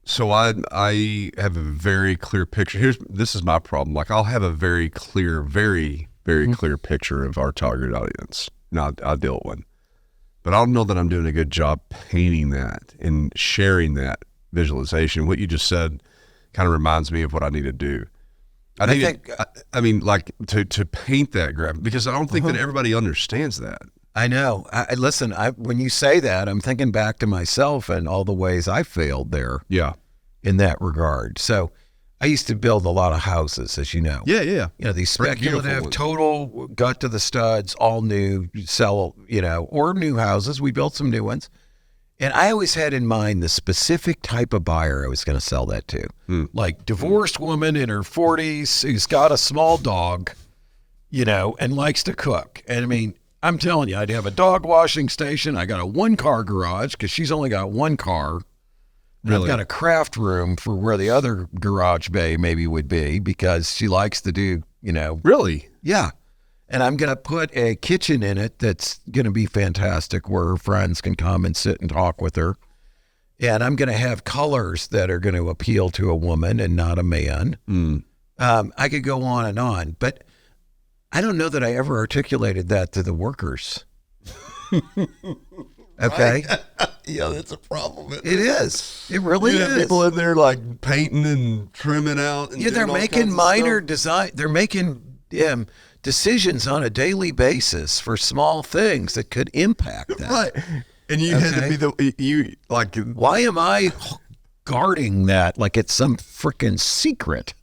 so I have a very clear picture. This is my problem. Like, I'll have a very clear, very, very clear picture of our target audience. Now, I'll deal with one. But I don't know that I'm doing a good job painting that and sharing that visualization. What you just said kind of reminds me of what I need to do. I mean, like to paint that graphic, because I don't think that everybody understands that. I know. Listen, when you say that, I'm thinking back to myself and all the ways I failed there. Yeah. In that regard. So I used to build a lot of houses, as you know. Yeah. You know, these speculative, total gut to the studs, all new, sell, you know, or new houses. We built some new ones. And I always had in mind the specific type of buyer I was going to sell that to. Like divorced woman in her 40s who's got a small dog, you know, and likes to cook. And I mean, I'm telling you, I'd have a dog washing station. I got a 1-car garage because she's only got 1 car. Really? I've got a craft room for where the other garage bay maybe would be because she likes to do, you know. Really? Yeah. And I'm going to put a kitchen in it that's going to be fantastic where her friends can come and sit and talk with her. And I'm going to have colors that are going to appeal to a woman and not a man. I could go on, but I don't know that I ever articulated that to the workers. Okay. Yeah, that's a problem. It is. It really is. People in there like painting and trimming out. And they're making minor design. They're making decisions on a daily basis for small things that could impact that. Right. And you had to be why am I guarding that like it's some freaking secret?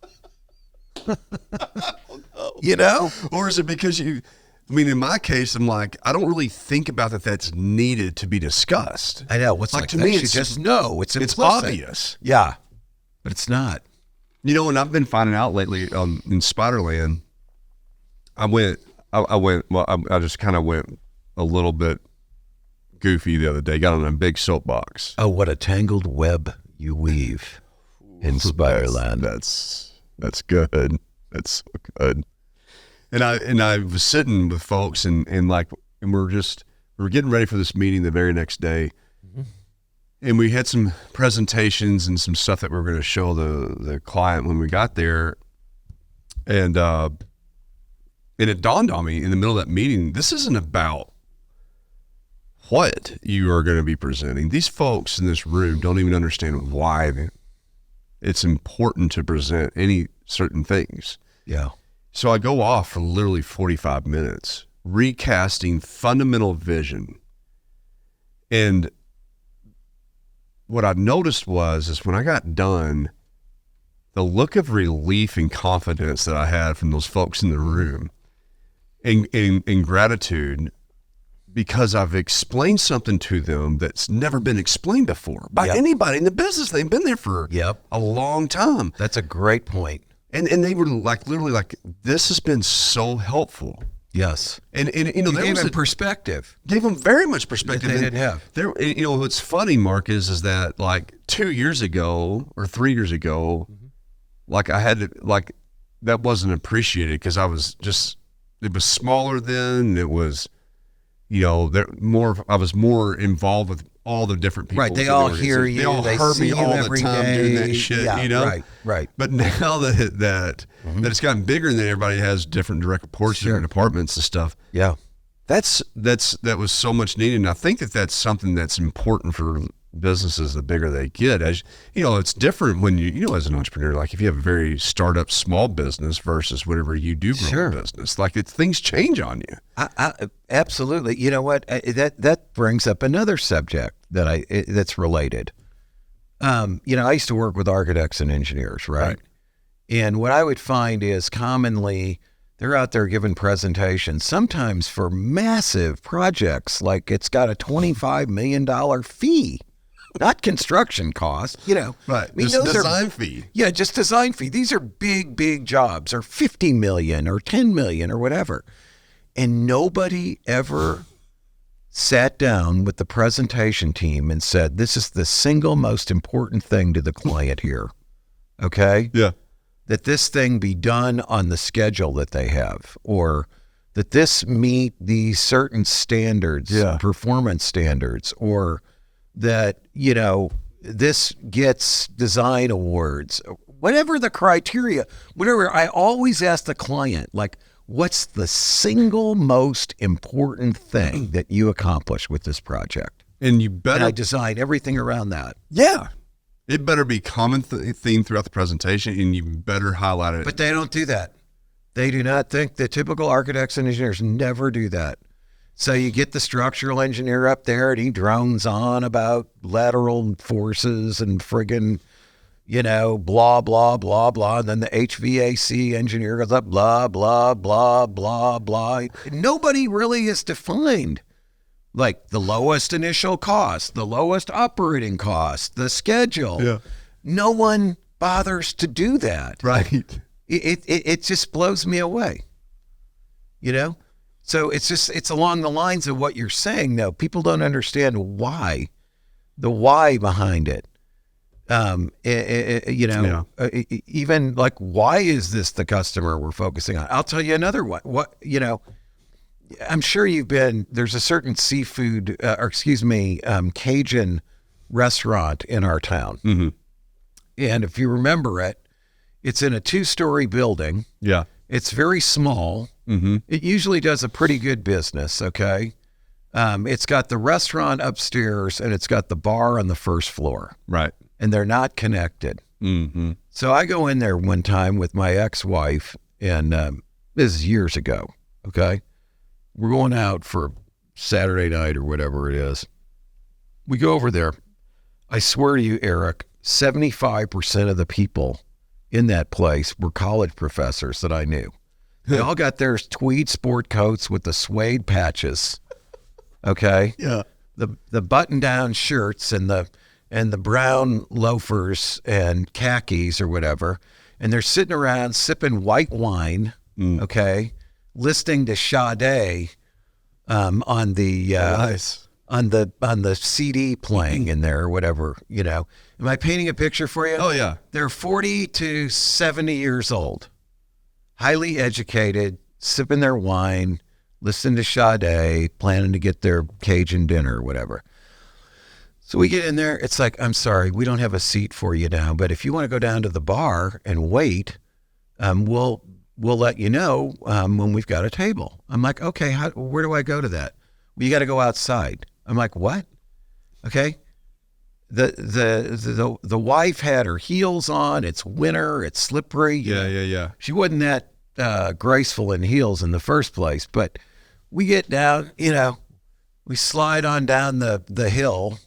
You know? Or is it because I mean, in my case, I'm like, I don't really think about that that's needed to be discussed. I know. What's like to me, it's just no. It's obvious. Yeah, but it's not. You know, and I've been finding out lately in Spiderland, I just kind of went a little bit goofy the other day, got on a big soapbox. Oh, what a tangled web you weave in Spiderland. That's good. That's so good. And I was sitting with folks and we were getting ready for this meeting the very next day. And we had some presentations and some stuff that we were going to show the client when we got there. And it dawned on me in the middle of that meeting, this isn't about what you are going to be presenting. These folks in this room don't even understand why it's important to present any certain things. Yeah. So I go off for literally 45 minutes, recasting fundamental vision. And what I noticed is when I got done, the look of relief and confidence that I had from those folks in the room and gratitude, because I've explained something to them that's never been explained before by anybody in the business. They've been there for a long time. That's a great point. And they were like, literally like, this has been so helpful. Yes. And you know, you gave them perspective. Gave them very much perspective. That they didn't have. You know, what's funny, Mark, is that like 2 years ago or 3 years ago, like I had to, like, that wasn't appreciated because it was smaller then. It was, you know, I was more involved with all the different people. Right. They all hear you. They all heard me all the time doing that shit, you know? Right. But now that it's gotten bigger and then everybody has different direct reports, different departments and stuff. Yeah. That was so much needed. And I think that's something that's important for businesses the bigger they get. As you know, it's different when you know, as an entrepreneur, like if you have a very startup small business versus whatever you do grow a business, like things change on you. Absolutely. You know what? That brings up another subject that's related. You know, I used to work with architects and engineers, right? And what I would find is commonly they're out there giving presentations, sometimes for massive projects, like it's got a $25 million fee, not construction cost, Right. I mean, Just those design fee. Yeah, just design fee. These are big, big jobs, or 50 million or 10 million or whatever. And nobody ever sat down with the presentation team and said, this is the single most important thing to the client here. Okay? Yeah. That this thing be done on the schedule that they have, or that this meet these certain standards, performance standards, or that, this gets design awards, whatever the criteria, whatever. I always ask the client, like, what's the single most important thing that you accomplish with this project? And you better. And I design everything around that. Yeah. It better be common theme throughout the presentation, and you better highlight it. But they don't do that. They do not think, the typical architects and engineers never do that. So you get the structural engineer up there and he drones on about lateral forces and friggin', blah, blah, blah, blah. And then the HVAC engineer goes up, blah, blah, blah, blah, blah. Nobody really is defined. Like the lowest initial cost, the lowest operating cost, the schedule. Yeah. No one bothers to do that. Right. It just blows me away. So it's along the lines of what you're saying, though. People don't understand why, the why behind it. Even like, why is this the customer we're focusing on? I'll tell you another one. I'm sure there's a certain seafood, Cajun restaurant in our town. Mm-hmm. And if you remember it, it's in a 2-story building. Yeah. It's very small. Mm-hmm. It usually does a pretty good business, okay? It's got the restaurant upstairs and it's got the bar on the first floor. Right. And they're not connected. Mm-hmm. So I go in there one time with my ex-wife, and this is years ago, okay? We're going out for Saturday night or whatever it is. We go over there. I swear to you, Eric, 75% of the people in that place were college professors that I knew. They all got their tweed sport coats with the suede patches. Okay? Yeah. The button-down shirts and the brown loafers and khakis or whatever. And they're sitting around sipping white wine, okay, listening to Sade on the nice. on the CD playing in there or whatever, Am I painting a picture for you? Oh, yeah. They're 40 to 70 years old, highly educated, sipping their wine, listening to Sade, planning to get their Cajun dinner or whatever. So we get in there. It's like, I'm sorry, we don't have a seat for you now, but if you want to go down to the bar and wait, we'll let you know when we've got a table. I'm like, okay, where do I go to that? Well, you got to go outside. I'm like, what? Okay. The wife had her heels on. It's winter. It's slippery. Yeah. She wasn't that graceful in heels in the first place. But we get down, we slide on down the hill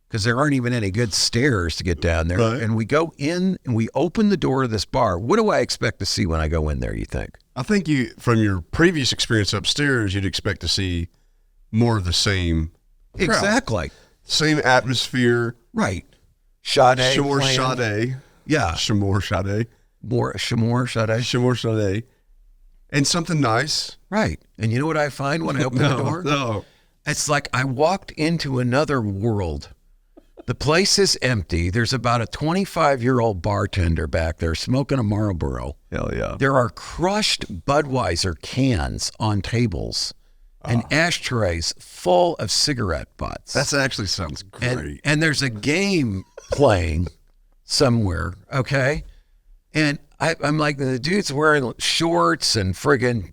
because there aren't even any good stairs to get down there. Right. And we go in and we open the door of this bar. What do I expect to see when I go in there, you think? I think from your previous experience upstairs, you'd expect to see more of the same. Exactly. Same atmosphere. Right. Sade. Shore playing. Sade. Yeah. Shamor Sade. Shamor Sade. Shamor Sade. And something nice. Right. And you know what I find when I open the door? No. It's like I walked into another world. The place is empty. There's about a 25-year-old bartender back there smoking a Marlboro. Hell yeah. There are crushed Budweiser cans on tables and ashtrays full of cigarette butts. That actually sounds great. And there's a game playing somewhere, okay? And I'm like, the dude's wearing shorts and friggin',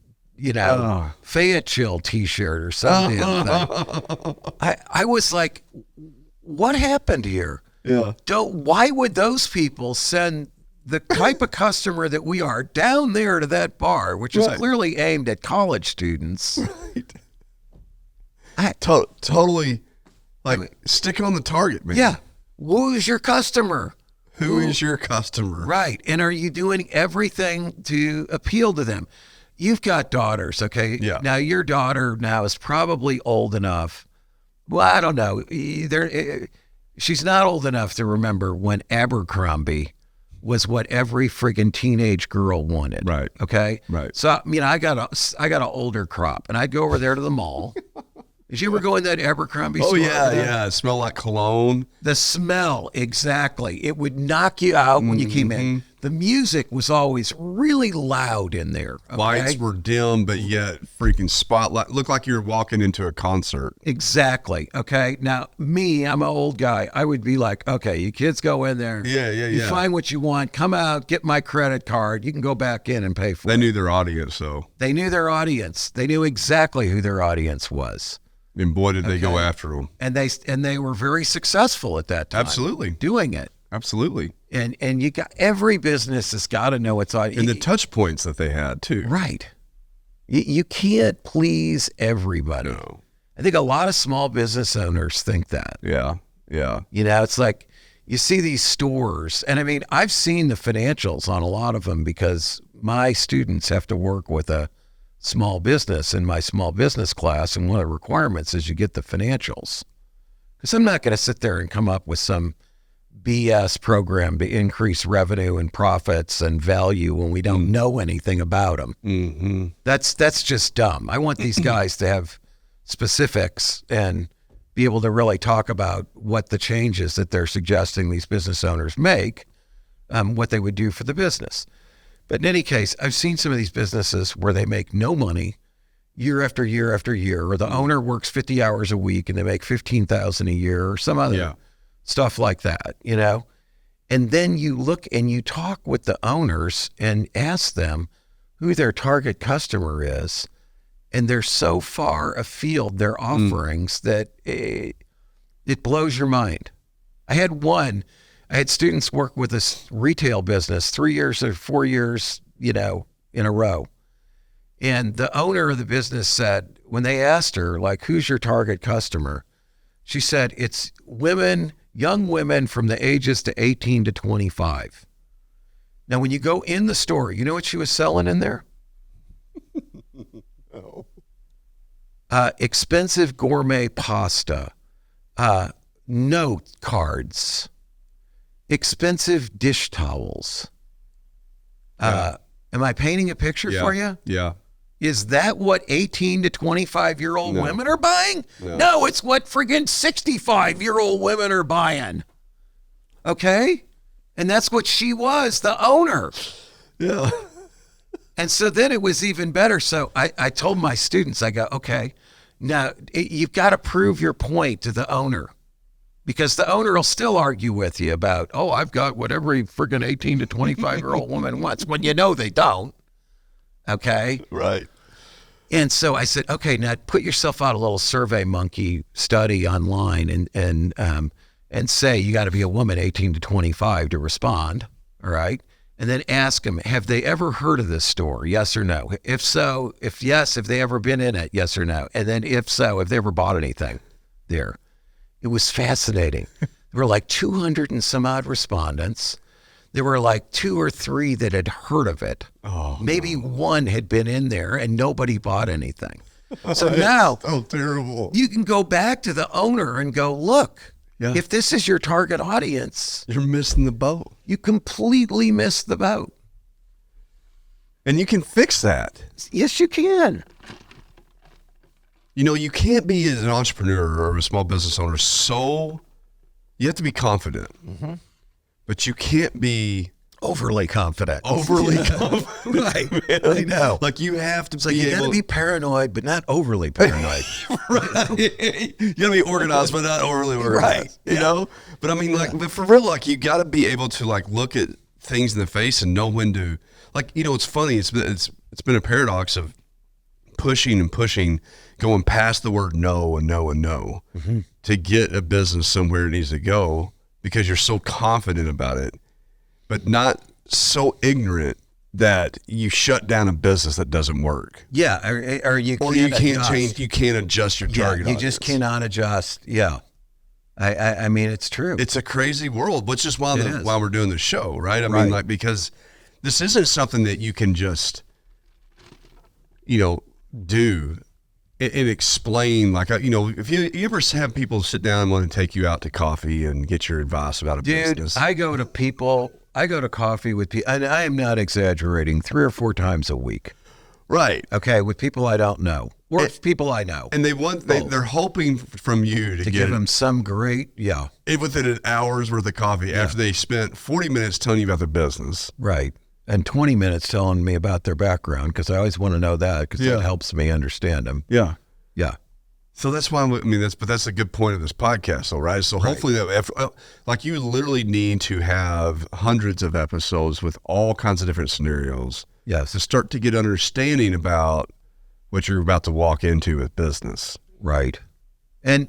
Fayetteville T-shirt or something. I was like, what happened here? Yeah. Why would those people send the type of customer that we are down there to that bar, which is clearly aimed at college students? Right. Totally, like, stick on the target, man. Yeah. Who's your customer? Who is your customer? Right. And are you doing everything to appeal to them? You've got daughters, okay? Yeah. Now, your daughter now is probably old enough. Well, I don't know. She's not old enough to remember when Abercrombie was what every friggin' teenage girl wanted. Right. Okay? Right. So, I got an older crop, and I'd go over there to the mall. Did you ever go in that Abercrombie store? Oh, yeah. It smelled like cologne. The smell, exactly. It would knock you out when you came in. The music was always really loud in there. Okay? Lights were dim, but yet freaking spotlight. Looked like you were walking into a concert. Exactly. Okay. Now, me, I'm an old guy. I would be like, okay, you kids go in there. Yeah. You find what you want. Come out, get my credit card. You can go back in and pay for it. They knew their audience, though. They knew their audience. They knew exactly who their audience was. And boy, did they go after them. And they were very successful at that time. Absolutely. Doing it. Absolutely. And you got, every business has got to know its audience. And the touch points that they had, too. Right. You can't please everybody. No. I think a lot of small business owners think that. Yeah. It's like you see these stores, and I've seen the financials on a lot of them because my students have to work with a small business in my small business class, and one of the requirements is you get the financials. Because I'm not going to sit there and come up with some BS program to increase revenue and profits and value when we don't know anything about them. Mm-hmm. That's just dumb. I want these guys to have specifics and be able to really talk about what the changes that they're suggesting these business owners make, what they would do for the business. But in any case, I've seen some of these businesses where they make no money year after year after year, or the owner works 50 hours a week and they make $15,000 a year or some other stuff like that, And then you look and you talk with the owners and ask them who their target customer is. And they're so far afield, their offerings, that it blows your mind. I had students work with this retail business 3 years or 4 years, in a row. And the owner of the business said, when they asked her, like, who's your target customer? She said, it's young women from the ages to 18 to 25. Now, when you go in the store, you know what she was selling in there? Oh. Expensive gourmet pasta, note cards, expensive dish towels. Am I painting a picture for you? Yeah. Is that what 18 to 25-year-old women are buying? No, it's what friggin' 65-year-old women are buying. Okay? And that's what she was, the owner. Yeah. And so then it was even better. So I told my students, I go, okay, now you've got to prove your point to the owner. Because the owner will still argue with you about, I've got what every friggin' 18 to 25-year-old woman wants, when they don't. Okay? Right. And so I said, okay, now put yourself out a little Survey Monkey study online and say you got to be a woman 18 to 25 to respond, all right? And then ask them, have they ever heard of this store? Yes or no? If so, if yes, have they ever been in it? Yes or no? And then if so, have they ever bought anything there? It was fascinating. There were like 200 and some odd respondents. There were like 2 or 3 that had heard of it. Maybe one had been in there and nobody bought anything. So now terrible. You can go back to the owner and go, look, if this is your target audience, you're missing the boat. You completely missed the boat. And you can fix that. Yes, you can. You can't be as an entrepreneur or a small business owner you have to be confident. Mm-hmm. But you can't be overly confident. Confident. Right. I know. Like you have to you got to be paranoid, but not overly paranoid. Right. You got to be organized, but not overly organized. Right. You know? But but for real, you got to be able to look at things in the face and know when to, it's funny. It's been a paradox of pushing and pushing, going past the word no and no and no to get a business somewhere it needs to go. Because you're so confident about it, but not so ignorant that you shut down a business that doesn't work. Yeah, or you can't change. You can't adjust your target. You just cannot adjust. Yeah, I mean, it's true. It's a crazy world, which is why we're doing the show, right? I Right. mean, like, because this isn't something that you can just, do and explain. Like, if you ever have people sit down and want to take you out to coffee and get your advice about a business. I go to coffee with people, and I am not exaggerating, 3 or 4 times a week. Right. Okay, with people I don't know, or people I know. And they're hoping from you to give them some great, within an hour's worth of coffee after they spent 40 minutes telling you about their business. Right. And 20 minutes telling me about their background, because I always want to know that, because it helps me understand them. Yeah. Yeah. So that's why, that's a good point of this podcast, though, right? So hopefully, you literally need to have hundreds of episodes with all kinds of different scenarios. Yes. To start to get understanding about what you're about to walk into with business. Right. And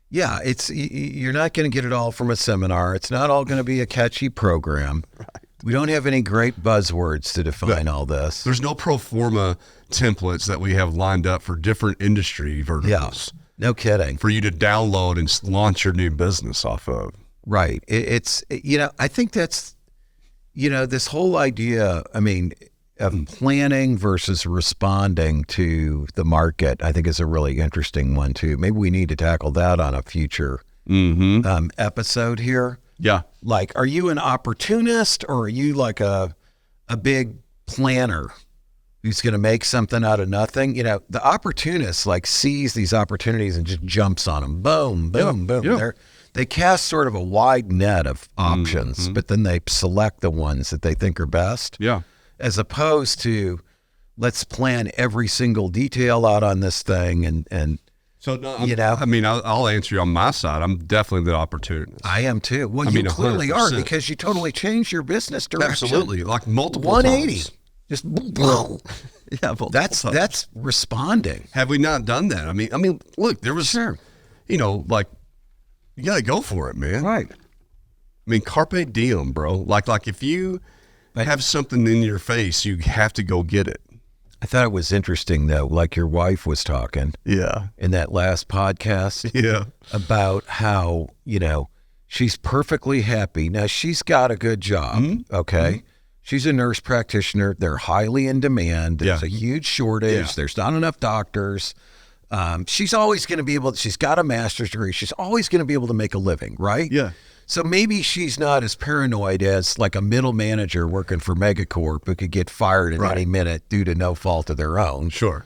you're not going to get it all from a seminar. It's not all going to be a catchy program. Right. We don't have any great buzzwords to define all this. There's no pro forma templates that we have lined up for different industry verticals. Yeah, no kidding. For you to download and launch your new business off of. Right. I think that's, this whole idea, of planning versus responding to the market, I think is a really interesting one too. Maybe we need to tackle that on a future episode here. Yeah. Like, are you an opportunist, or are you like a big planner who's going to make something out of nothing? The opportunist sees these opportunities and just jumps on them. Boom, boom, boom. Yeah. They cast sort of a wide net of options, but then they select the ones that they think are best. Yeah. As opposed to, let's plan every single detail out on this thing and so, I'll answer you on my side. I'm definitely the opportunist. I am too. Well, you clearly 100%. are, because you totally changed your business direction. Absolutely. Like multiple 180. times. Just yeah, that's responding. Have we not done that? Look, there was, you got to go for it, man. Right. Carpe diem, bro. Like if you have something in your face, you have to go get it. I thought it was interesting, though, like your wife was talking in that last podcast about how, she's perfectly happy. Now, she's got a good job, okay? She's a nurse practitioner. They're highly in demand. There's a huge shortage. There's not enough doctors. She's always going to be she's got a master's degree. She's always going to be able to make a living, right? Yeah. So maybe she's not as paranoid as like a middle manager working for Megacorp who could get fired at any minute due to no fault of their own. Sure.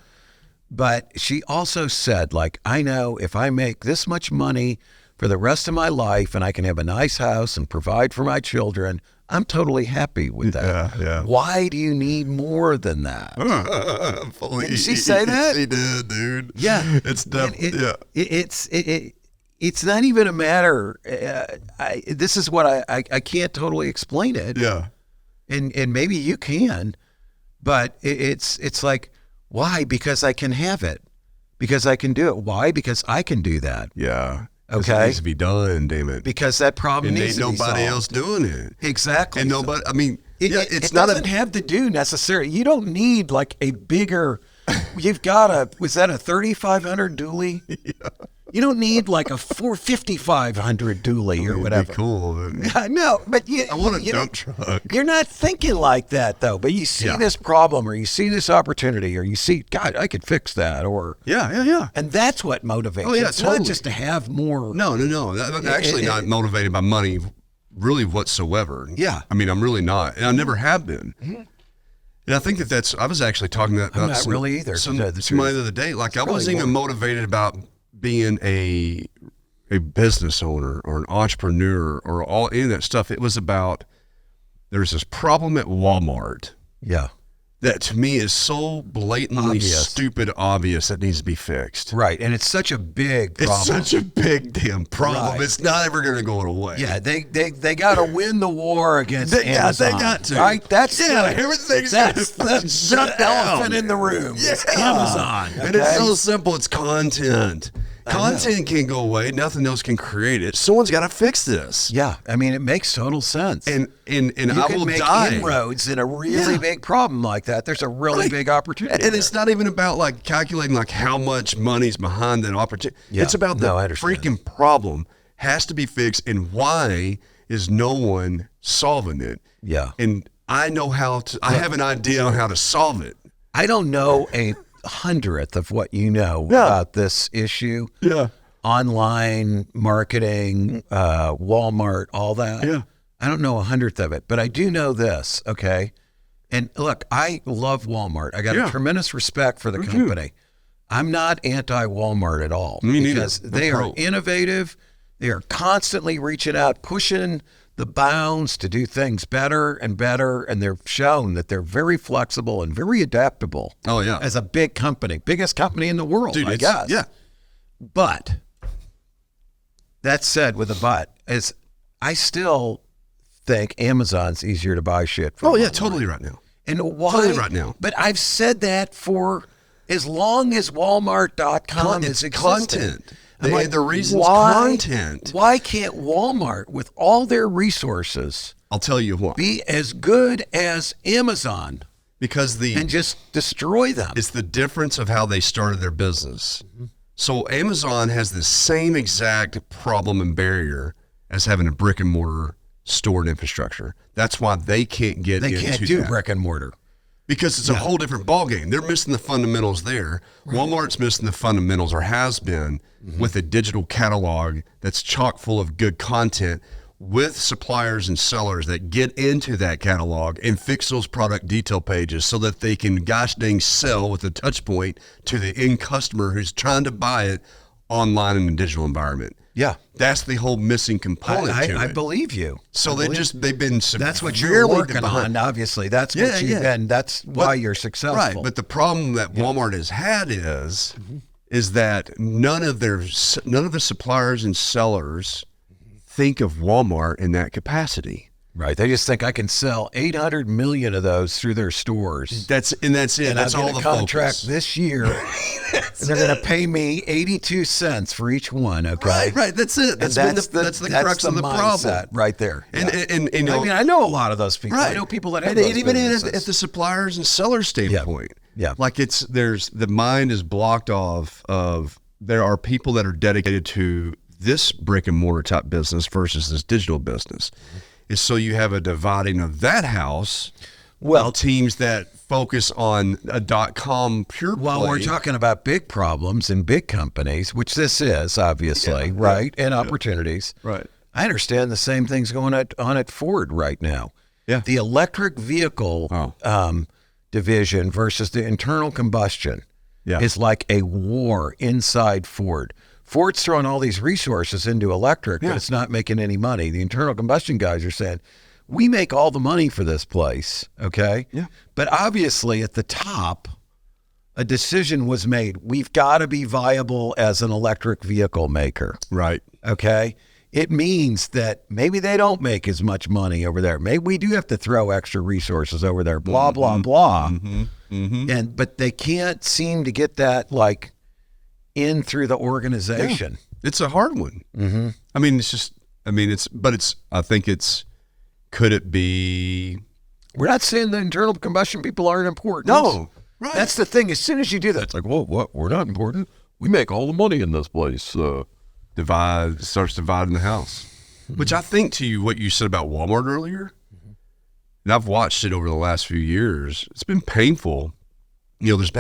But she also said, I know if I make this much money for the rest of my life and I can have a nice house and provide for my children, I'm totally happy with that. Yeah. Why do you need more than that? Didn't she say that? She did, dude. Yeah. It's definitely, It's not even a matter. This is what I can't totally explain it. Yeah. And maybe you can, but it's like, why? Because I can have it. Because I can do it. Why? Because I can do that. Yeah. Okay. It needs to be done, damn it. Because that problem and needs to be solved. nobody else doing it. Exactly. And nobody, it doesn't have to do necessarily. You don't need a bigger, you've got was that a 3,500 dually? Yeah. You don't need a 5,500 dually or whatever. It'd be cool. I know, but I want a dump truck. You're not thinking like that, though. But you see this problem, or you see this opportunity, or you see, God, I could fix that, or yeah. And that's what motivates. Oh yeah, it's totally. not just to have more. No. I'm actually not motivated by money, really whatsoever. Yeah. I'm really not, and I never have been. Mm-hmm. And I think that's. I was actually talking about I'm not really either. Somebody the other day. I wasn't even motivated about being a business owner or an entrepreneur or any of that stuff. It was about, there's this problem at Walmart. Yeah. That to me is so blatantly stupid obvious that needs to be fixed. Right. And it's such a big problem. It's such a big damn problem. Right. It's not ever going to go away. Yeah. They got to win the war against Amazon. They got to. Right. That's everything's that's the elephant in the room. Yeah. It's Amazon. Okay? And it's so simple. It's content. Content can't go away. Nothing else can create it. Someone's got to fix this. Yeah, it makes total sense. And you I will make die. inroads in a really big problem like that. There's a really big opportunity. And it's not even about calculating how much money's behind that opportunity. Yeah. It's about the freaking problem. has to be fixed, and why is no one solving it? Yeah. And I know how to, I have an idea on how to solve it. I don't know a hundredth of what you know about this issue. Yeah. Online marketing, Walmart, all that. Yeah. I don't know a hundredth of it, but I do know this, okay? And look, I love Walmart. I got a tremendous respect for the company. I'm not anti-Walmart at all. Me neither. Because they are innovative. They are constantly reaching out, pushing the bounds to do things better and better, and they've shown that they're very flexible and very adaptable. Oh, yeah. As a big company, biggest company in the world, Dude, I guess. Yeah. But that said, with a but, is I still think Amazon's easier to buy shit from. Oh, yeah, online. totally right now. And why? Totally right now. But I've said that for as long as Walmart.com is existing. Content. The reason's why, content. Why can't Walmart, with all their resources, I'll tell you why. be as good as Amazon Because and just destroy them? it's the difference of how they started their business. So Amazon has the same exact problem and barrier as having a brick and mortar store and infrastructure. That's why they can't get They into can't do that. brick and mortar. Because it's a whole different ballgame. They're missing the fundamentals there. Walmart's missing the fundamentals, or has been, with a digital catalog that's chock full of good content, with suppliers and sellers that get into that catalog and fix those product detail pages so that they can gosh dang sell with a touch point to the end customer who's trying to buy it online in a digital environment. Yeah. That's the whole missing component to I it. believe you. So they've been That's what severely you're working behind. on, obviously. That's what you've been. That's why you're successful. Right, but the problem that Walmart has had is that none of the suppliers and sellers think of Walmart in that capacity. Right. They just think I can sell 800 million of those through their stores. That's it. And That's I'm all gonna the contract focus. this year. And they're going to pay me 82 cents for each one. Okay. Right. That's it. That's the crux of the problem mindset right there. And you know, I mean, I know a lot of those people. right. I know people that have and those even businesses. at the suppliers and sellers standpoint. Yeah. Like there's the mind is blocked off of there are people that are dedicated to this brick and mortar type business versus this digital business. Is so you have a dividing of that house. Well, teams that focus on a .com pure play. Well, we're talking about big problems in big companies, which this is obviously, right? And opportunities. Right. I understand the same thing's going on at Ford right now. Yeah. The electric vehicle division versus the internal combustion is like a war inside Ford. Ford's throwing all these resources into electric, but it's not making any money. The internal combustion guys are saying, we make all the money for this place, okay? Yeah. But obviously at the top, a decision was made. We've got to be viable as an electric vehicle maker. Right. Okay? It means that maybe they don't make as much money over there. Maybe we do have to throw extra resources over there, blah, blah, blah. But they can't seem to get that, like, in through the organization. Yeah. It's a hard one. I mean, could it be? We're not saying the internal combustion people aren't important. No. Right. That's the thing. As soon as you do that, it's like, whoa, what? We're not important. We make all the money in this place. Starts dividing the house. Which I think to you, what you said about Walmart earlier, and I've watched it over the last few years, it's been painful. You know, there's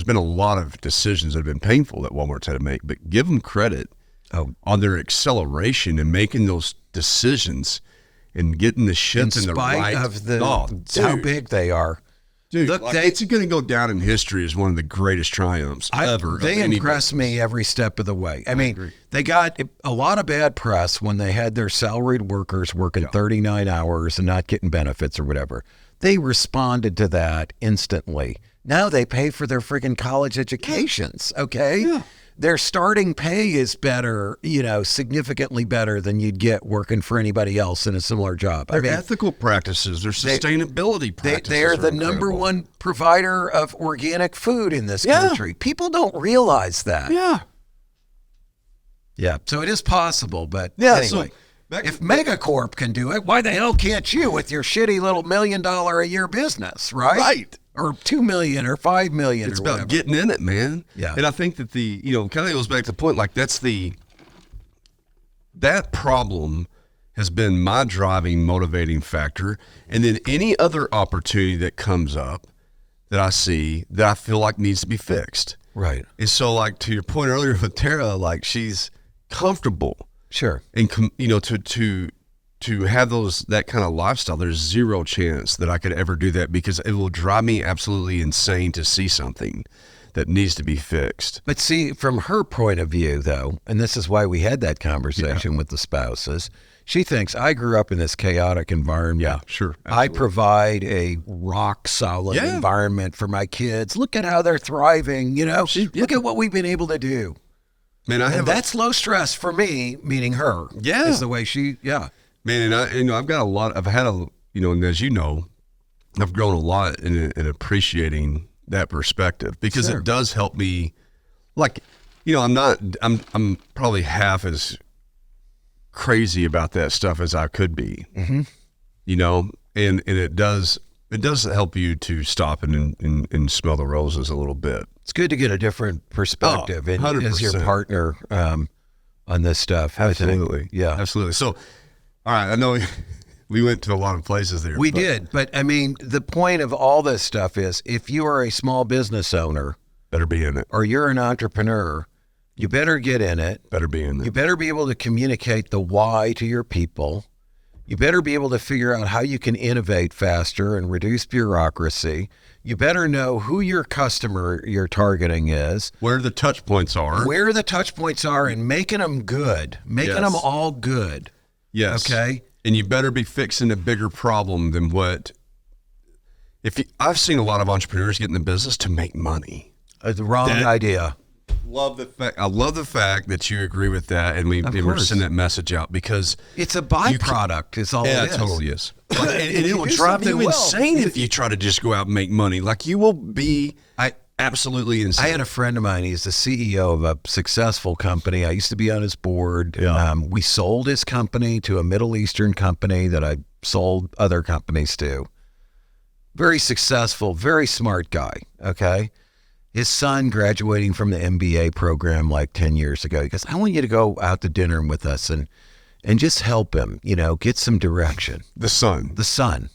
been a lot of decisions that have been painful that Walmart's had to make, but give them credit on their acceleration and making those decisions and getting the shit in the right. In spite of how big they are. Dude, look, it's going to go down in history as one of the greatest triumphs ever. They impress me every step of the way. I mean, they got a lot of bad press when they had their salaried workers working 39 hours and not getting benefits or whatever. They responded to that instantly. Now they pay for their freaking college educations, okay? Yeah. Their starting pay is better, significantly better than you'd get working for anybody else in a similar job. Their ethical practices, their sustainability practices. They're the number one provider of organic food in this country. People don't realize that. Yeah. Yeah, so it is possible, but anyway. If Megacorp can do it, why the hell can't you with your shitty little $1 million a year business, right? Right. Or $2 million or $5 million. It's or about whatever. getting in it, man. Yeah. And I think that kind of goes back to the point, like that's the that problem has been my driving, motivating factor. And then any other opportunity that comes up that I see that I feel like needs to be fixed. Right. And so, like, to your point earlier with Tara, like, she's comfortable. Sure. And, to have that kind of lifestyle, there's zero chance that I could ever do that, because it will drive me absolutely insane to see something that needs to be fixed. But see, from her point of view, though, and this is why we had that conversation with the spouses, she thinks, I grew up in this chaotic environment. Yeah, sure. I Absolutely. provide a rock solid environment for my kids. Look at how they're thriving. Look at what we've been able to do. Man, that's low stress for me, meaning her. Yeah. Is the way she, Man, and I've got a lot. I've had and as you know, I've grown a lot in appreciating that perspective, because it does help me. Like, I'm probably half as crazy about that stuff as I could be. Mm-hmm. And it does help you to stop and smell the roses a little bit. It's good to get a different perspective 100%. As your partner on this stuff. Absolutely. I think. Yeah. Absolutely. So, all right, I know we went to a lot of places there. We did. But I mean, the point of all this stuff is, if you are a small business owner, better be in it. Or you're an entrepreneur, you better get in it. Better be in it. You better be able to communicate the why to your people. You better be able to figure out how you can innovate faster and reduce bureaucracy. You better know who your customer you're targeting is. Where the touch points are. Where the touch points are, and making them good. Making them all good. Yes. Okay? And you better be fixing a bigger problem than what... I've seen a lot of entrepreneurs get in the business to make money. The wrong idea. I love the fact that you agree with that, and we're sending that message out, because it's a byproduct. It's all it is. It totally is. and it will drive you insane if you try to just go out and make money. Like, you will be absolutely insane. I had a friend of mine. He's the CEO of a successful company. I used to be on his board. Yeah. We sold his company to a Middle Eastern company that I sold other companies to. Very successful, very smart guy. Okay. His son graduating from the MBA program like 10 years ago. He goes, I want you to go out to dinner with us and just help him, get some direction. The son.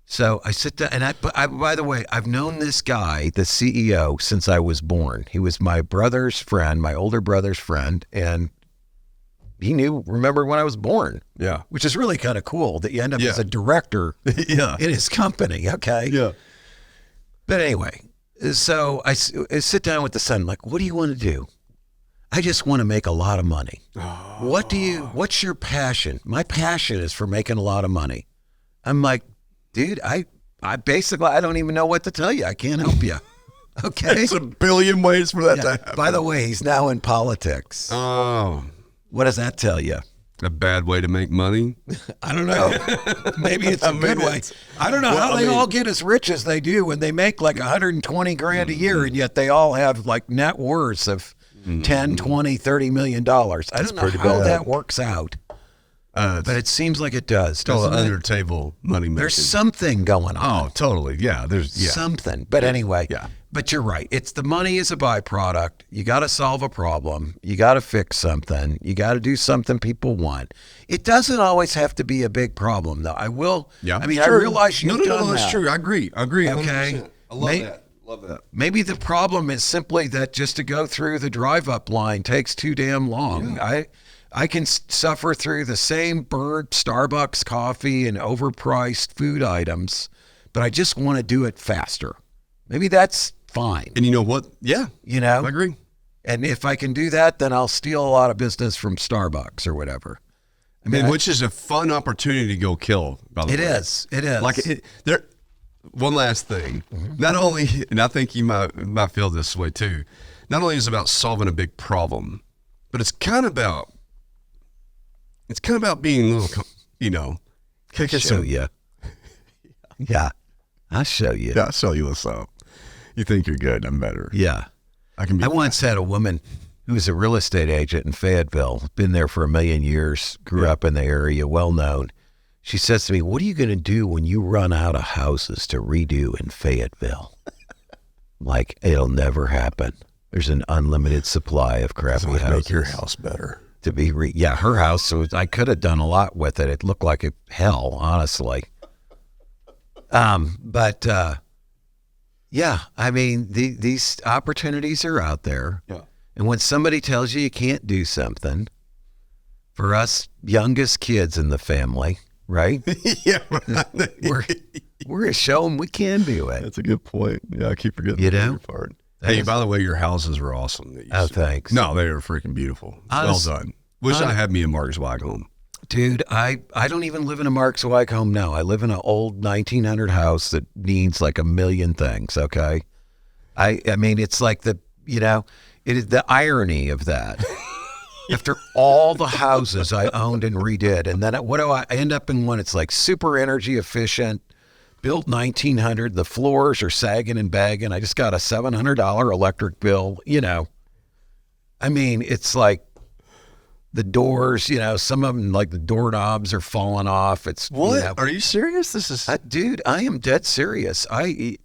So I sit down, and I, by the way, I've known this guy, the CEO, since I was born. He was my brother's friend, my older brother's friend, and he remember when I was born. Yeah. Which is really kind of cool that you end up as a director in his company, okay? Yeah. But anyway, so I sit down with the son, like, what do you want to do? I just want to make a lot of money. Oh. What's your passion? My passion is for making a lot of money. I'm like, dude, I basically, I don't even know what to tell you. I can't help you. Okay. There's a billion ways for that to happen. By the way, he's now in politics. Oh. What does that tell you? A bad way to make money? I don't know. Maybe it's a good way. I don't know how they all get as rich as they do when they make like 120 grand a year, and yet they all have like net worths of 10, 20, 30 million dollars. I don't know how that works out. But it seems like it does. Still under table money making. There's something going on. Oh, totally. Yeah. There's something. But anyway, but you're right. It's the money is a byproduct. You got to solve a problem. You got to fix something. You got to do something people want. It doesn't always have to be a big problem, though. I will. Yeah. I mean, I realize you've done that. That's true. I agree. Okay. 100%. I love that. Love that. Maybe the problem is simply that just to go through the drive-up line takes too damn long. Yeah. I can suffer through the same burnt Starbucks coffee and overpriced food items, but I just want to do it faster. Maybe that's fine. And you know what? Yeah. I agree. And if I can do that, then I'll steal a lot of business from Starbucks or whatever. I mean, which is a fun opportunity to go kill, by the way. It is. Like, one last thing. Not only, and I think you might feel this way too, not only is it about solving a big problem, but it's kind of about being a little, I'll show you. Yeah. I'll show you. Yeah, I'll show you what's up. You think you're good, I'm better. Yeah. I once had a woman who was a real estate agent in Fayetteville, been there for 1 million years, grew up in the area, well known. She says to me, what are you going to do when you run out of houses to redo in Fayetteville? Like, it'll never happen. There's an unlimited supply of crappy houses. Make your house better. to be her house. So I could have done a lot with it. It looked like hell, honestly. But yeah, I mean, these opportunities are out there. Yeah. And when somebody tells you can't do something, for us youngest kids in the family, right? Yeah. we're going to show them we can do it. That's a good point. Yeah, I keep forgetting the part. Hey, by the way, your houses are awesome. Oh, thanks. No, they are freaking beautiful. Well done. Wish I had me a Marcus Weig home. Dude, I don't even live in a Marcus Weig home now. I live in an old 1900 house that needs like a million things, okay? I mean, it's like it is the irony of that. After all the houses I owned and redid, and then what do I end up in one? It's like super energy efficient, built 1900. The floors are sagging and bagging. I just got a $700 electric bill. I mean, it's like the doors. Some of them, like the doorknobs, are falling off. It's what? Are you serious? This is dude. I am dead serious. It's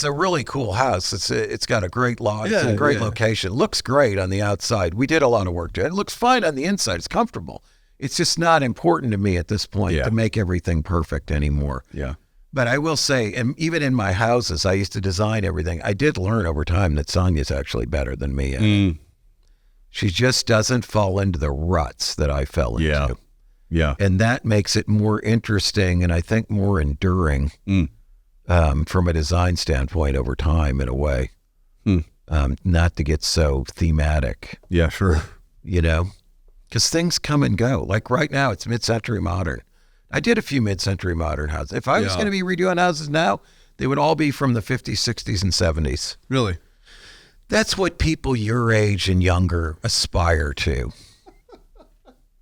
a really cool house. It's got a great lot. It's a great location. It looks great on the outside. We did a lot of work to it. It looks fine on the inside. It's comfortable. It's just not important to me at this point to make everything perfect anymore. Yeah. But I will say, and even in my houses, I used to design everything. I did learn over time that Sonia's actually better than me. She just doesn't fall into the ruts that I fell into. Yeah. And that makes it more interesting and I think more enduring from a design standpoint over time in a way. Not to get so thematic. Yeah, sure. Because things come and go. Like right now, it's mid-century modern. I did a few mid-century modern houses. If I was going to be redoing houses now, they would all be from the 50s, 60s, and 70s. Really? That's what people your age and younger aspire to.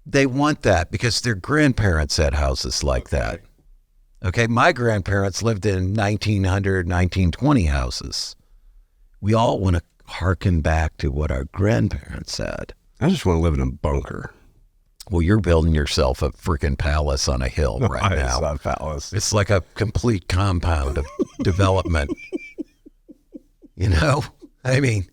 They want that because their grandparents had houses like that. Okay, my grandparents lived in 1900, 1920 houses. We all want to hearken back to what our grandparents had. I just want to live in a bunker. Well, you're building yourself a freaking palace on a hill right now. It's not a palace. It's like a complete compound of development. I mean,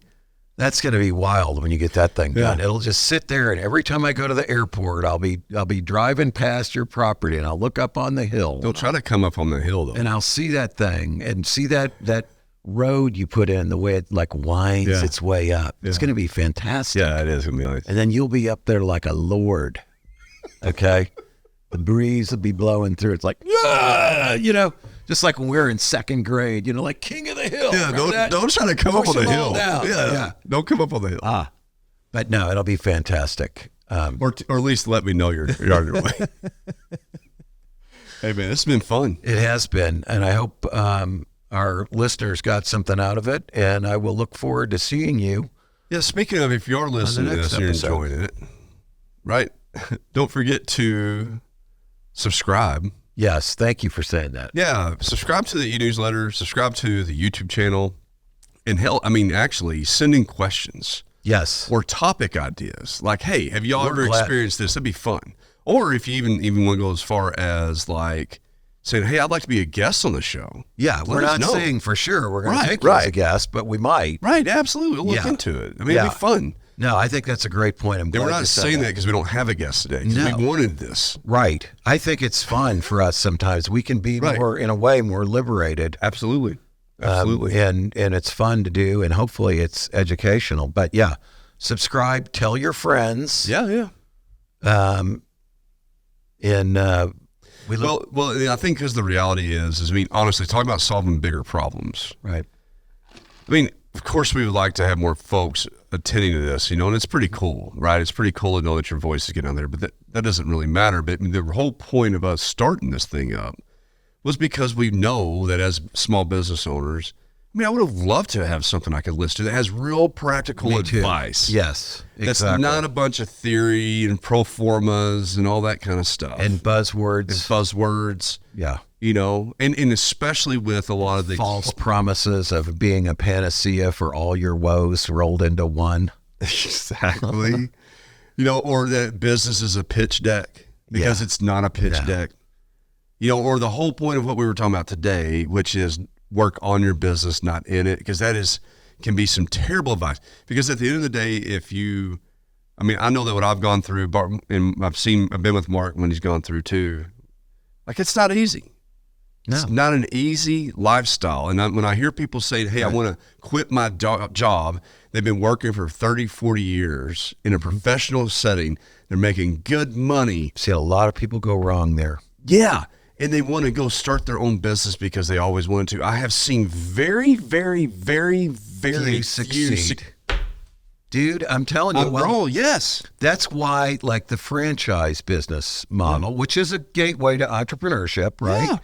that's going to be wild when you get that thing done. It'll just sit there, and every time I go to the airport, I'll be driving past your property, and I'll look up on the hill. Don't try to come up on the hill, though. And I'll see that thing and see that road you put in, the way it like winds its way up. It's going to be fantastic. Yeah, it is going to be nice. And then you'll be up there like a lord. Okay? The breeze will be blowing through. It's like, just like when we were in second grade, like king of the hill. Yeah, don't try to come up on the hill. Yeah. Don't come up on the hill. But no, it'll be fantastic. Or at least let me know you're on your way. Hey, man, this has been fun. It has been. And I hope our listeners got something out of it. And I will look forward to seeing you. Yeah, speaking of, if you're listening to this and you're enjoying it, right? Don't forget to subscribe. Yes, thank you for saying that. Yeah, subscribe to the e-newsletter, subscribe to the YouTube channel, and actually sending questions. Yes. Or topic ideas. Like, hey, have y'all ever experienced this? That'd be fun. Or if you even want to go as far as like saying, hey, I'd like to be a guest on the show. Yeah, we're not saying for sure we're going to take you as a guest, but we might. Right, absolutely. We'll look into it. I mean, it'd be fun. No, I think that's a great point. We're not saying that because we don't have a guest today. No. We wanted this. Right. I think it's fun for us sometimes. We can be more, in a way, more liberated. Absolutely. And it's fun to do, and hopefully it's educational. But yeah, subscribe, tell your friends. Yeah. Well, I think because the reality is, honestly, talking about solving bigger problems. Right. I mean, of course, we would like to have more folks attending to this, and it's pretty cool, right? It's pretty cool to know that your voice is getting out there, but that doesn't really matter. But the whole point of us starting this thing up was because we know that as small business owners, I would have loved to have something I could list to that has real practical advice. Yes, exactly. That's not a bunch of theory and pro formas and all that kind of stuff. And buzzwords. Yeah. And especially with a lot of the false promises of being a panacea for all your woes rolled into one. Exactly. Or that business is a pitch deck because it's not a pitch deck. Or the whole point of what we were talking about today, which is work on your business, not in it, because that is, can be some terrible advice. Because at the end of the day, I know that what I've gone through, and I've been with Mark when he's gone through too. Like, it's not easy. No. It's not an easy lifestyle. And when I hear people say, hey, I want to quit my job, they've been working for 30, 40 years in a professional setting. They're making good money. See, a lot of people go wrong there. Yeah. And they want to go start their own business because they always wanted to. I have seen very, very, very, very few succeed. Dude, I'm telling you. Yes. That's why, like, the franchise business model, which is a gateway to entrepreneurship, right? Yeah.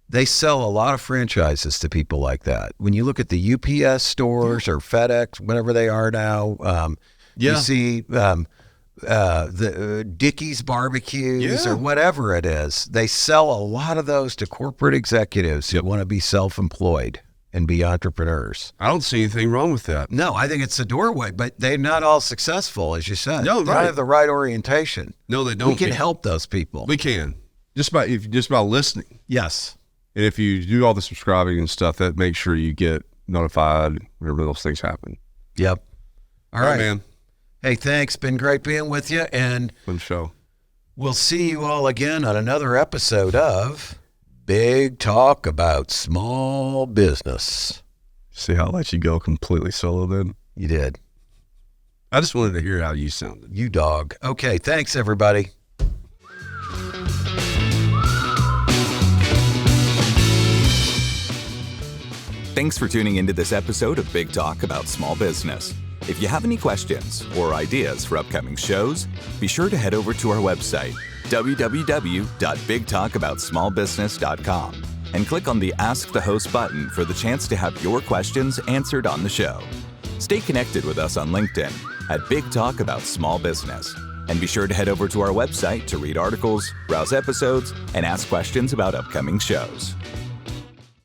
They sell a lot of franchises to people like that. When you look at the UPS stores or FedEx, whatever they are now, you see the Dickey's barbecues or whatever it is. They sell a lot of those to corporate executives who want to be self-employed and be entrepreneurs. I don't see anything wrong with that. No, I think it's a doorway, but they're not all successful, as you said. No, they don't have the right orientation. No, they don't. We can help those people. We can. Just by listening. Yes. And if you do all the subscribing and stuff, that makes sure you get notified whenever those things happen. Yep. All right, man. Hey, thanks. Been great being with you. And fun show. We'll see you all again on another episode of Big Talk About Small Business. See how I let you go completely solo then? You did. I just wanted to hear how you sounded. You dog. Okay, thanks, everybody. Thanks for tuning into this episode of Big Talk About Small Business. If you have any questions or ideas for upcoming shows, be sure to head over to our website, www.bigtalkaboutsmallbusiness.com, and click on the Ask the Host button for the chance to have your questions answered on the show. Stay connected with us on LinkedIn at Big Talk About Small Business. And be sure to head over to our website to read articles, browse episodes, and ask questions about upcoming shows.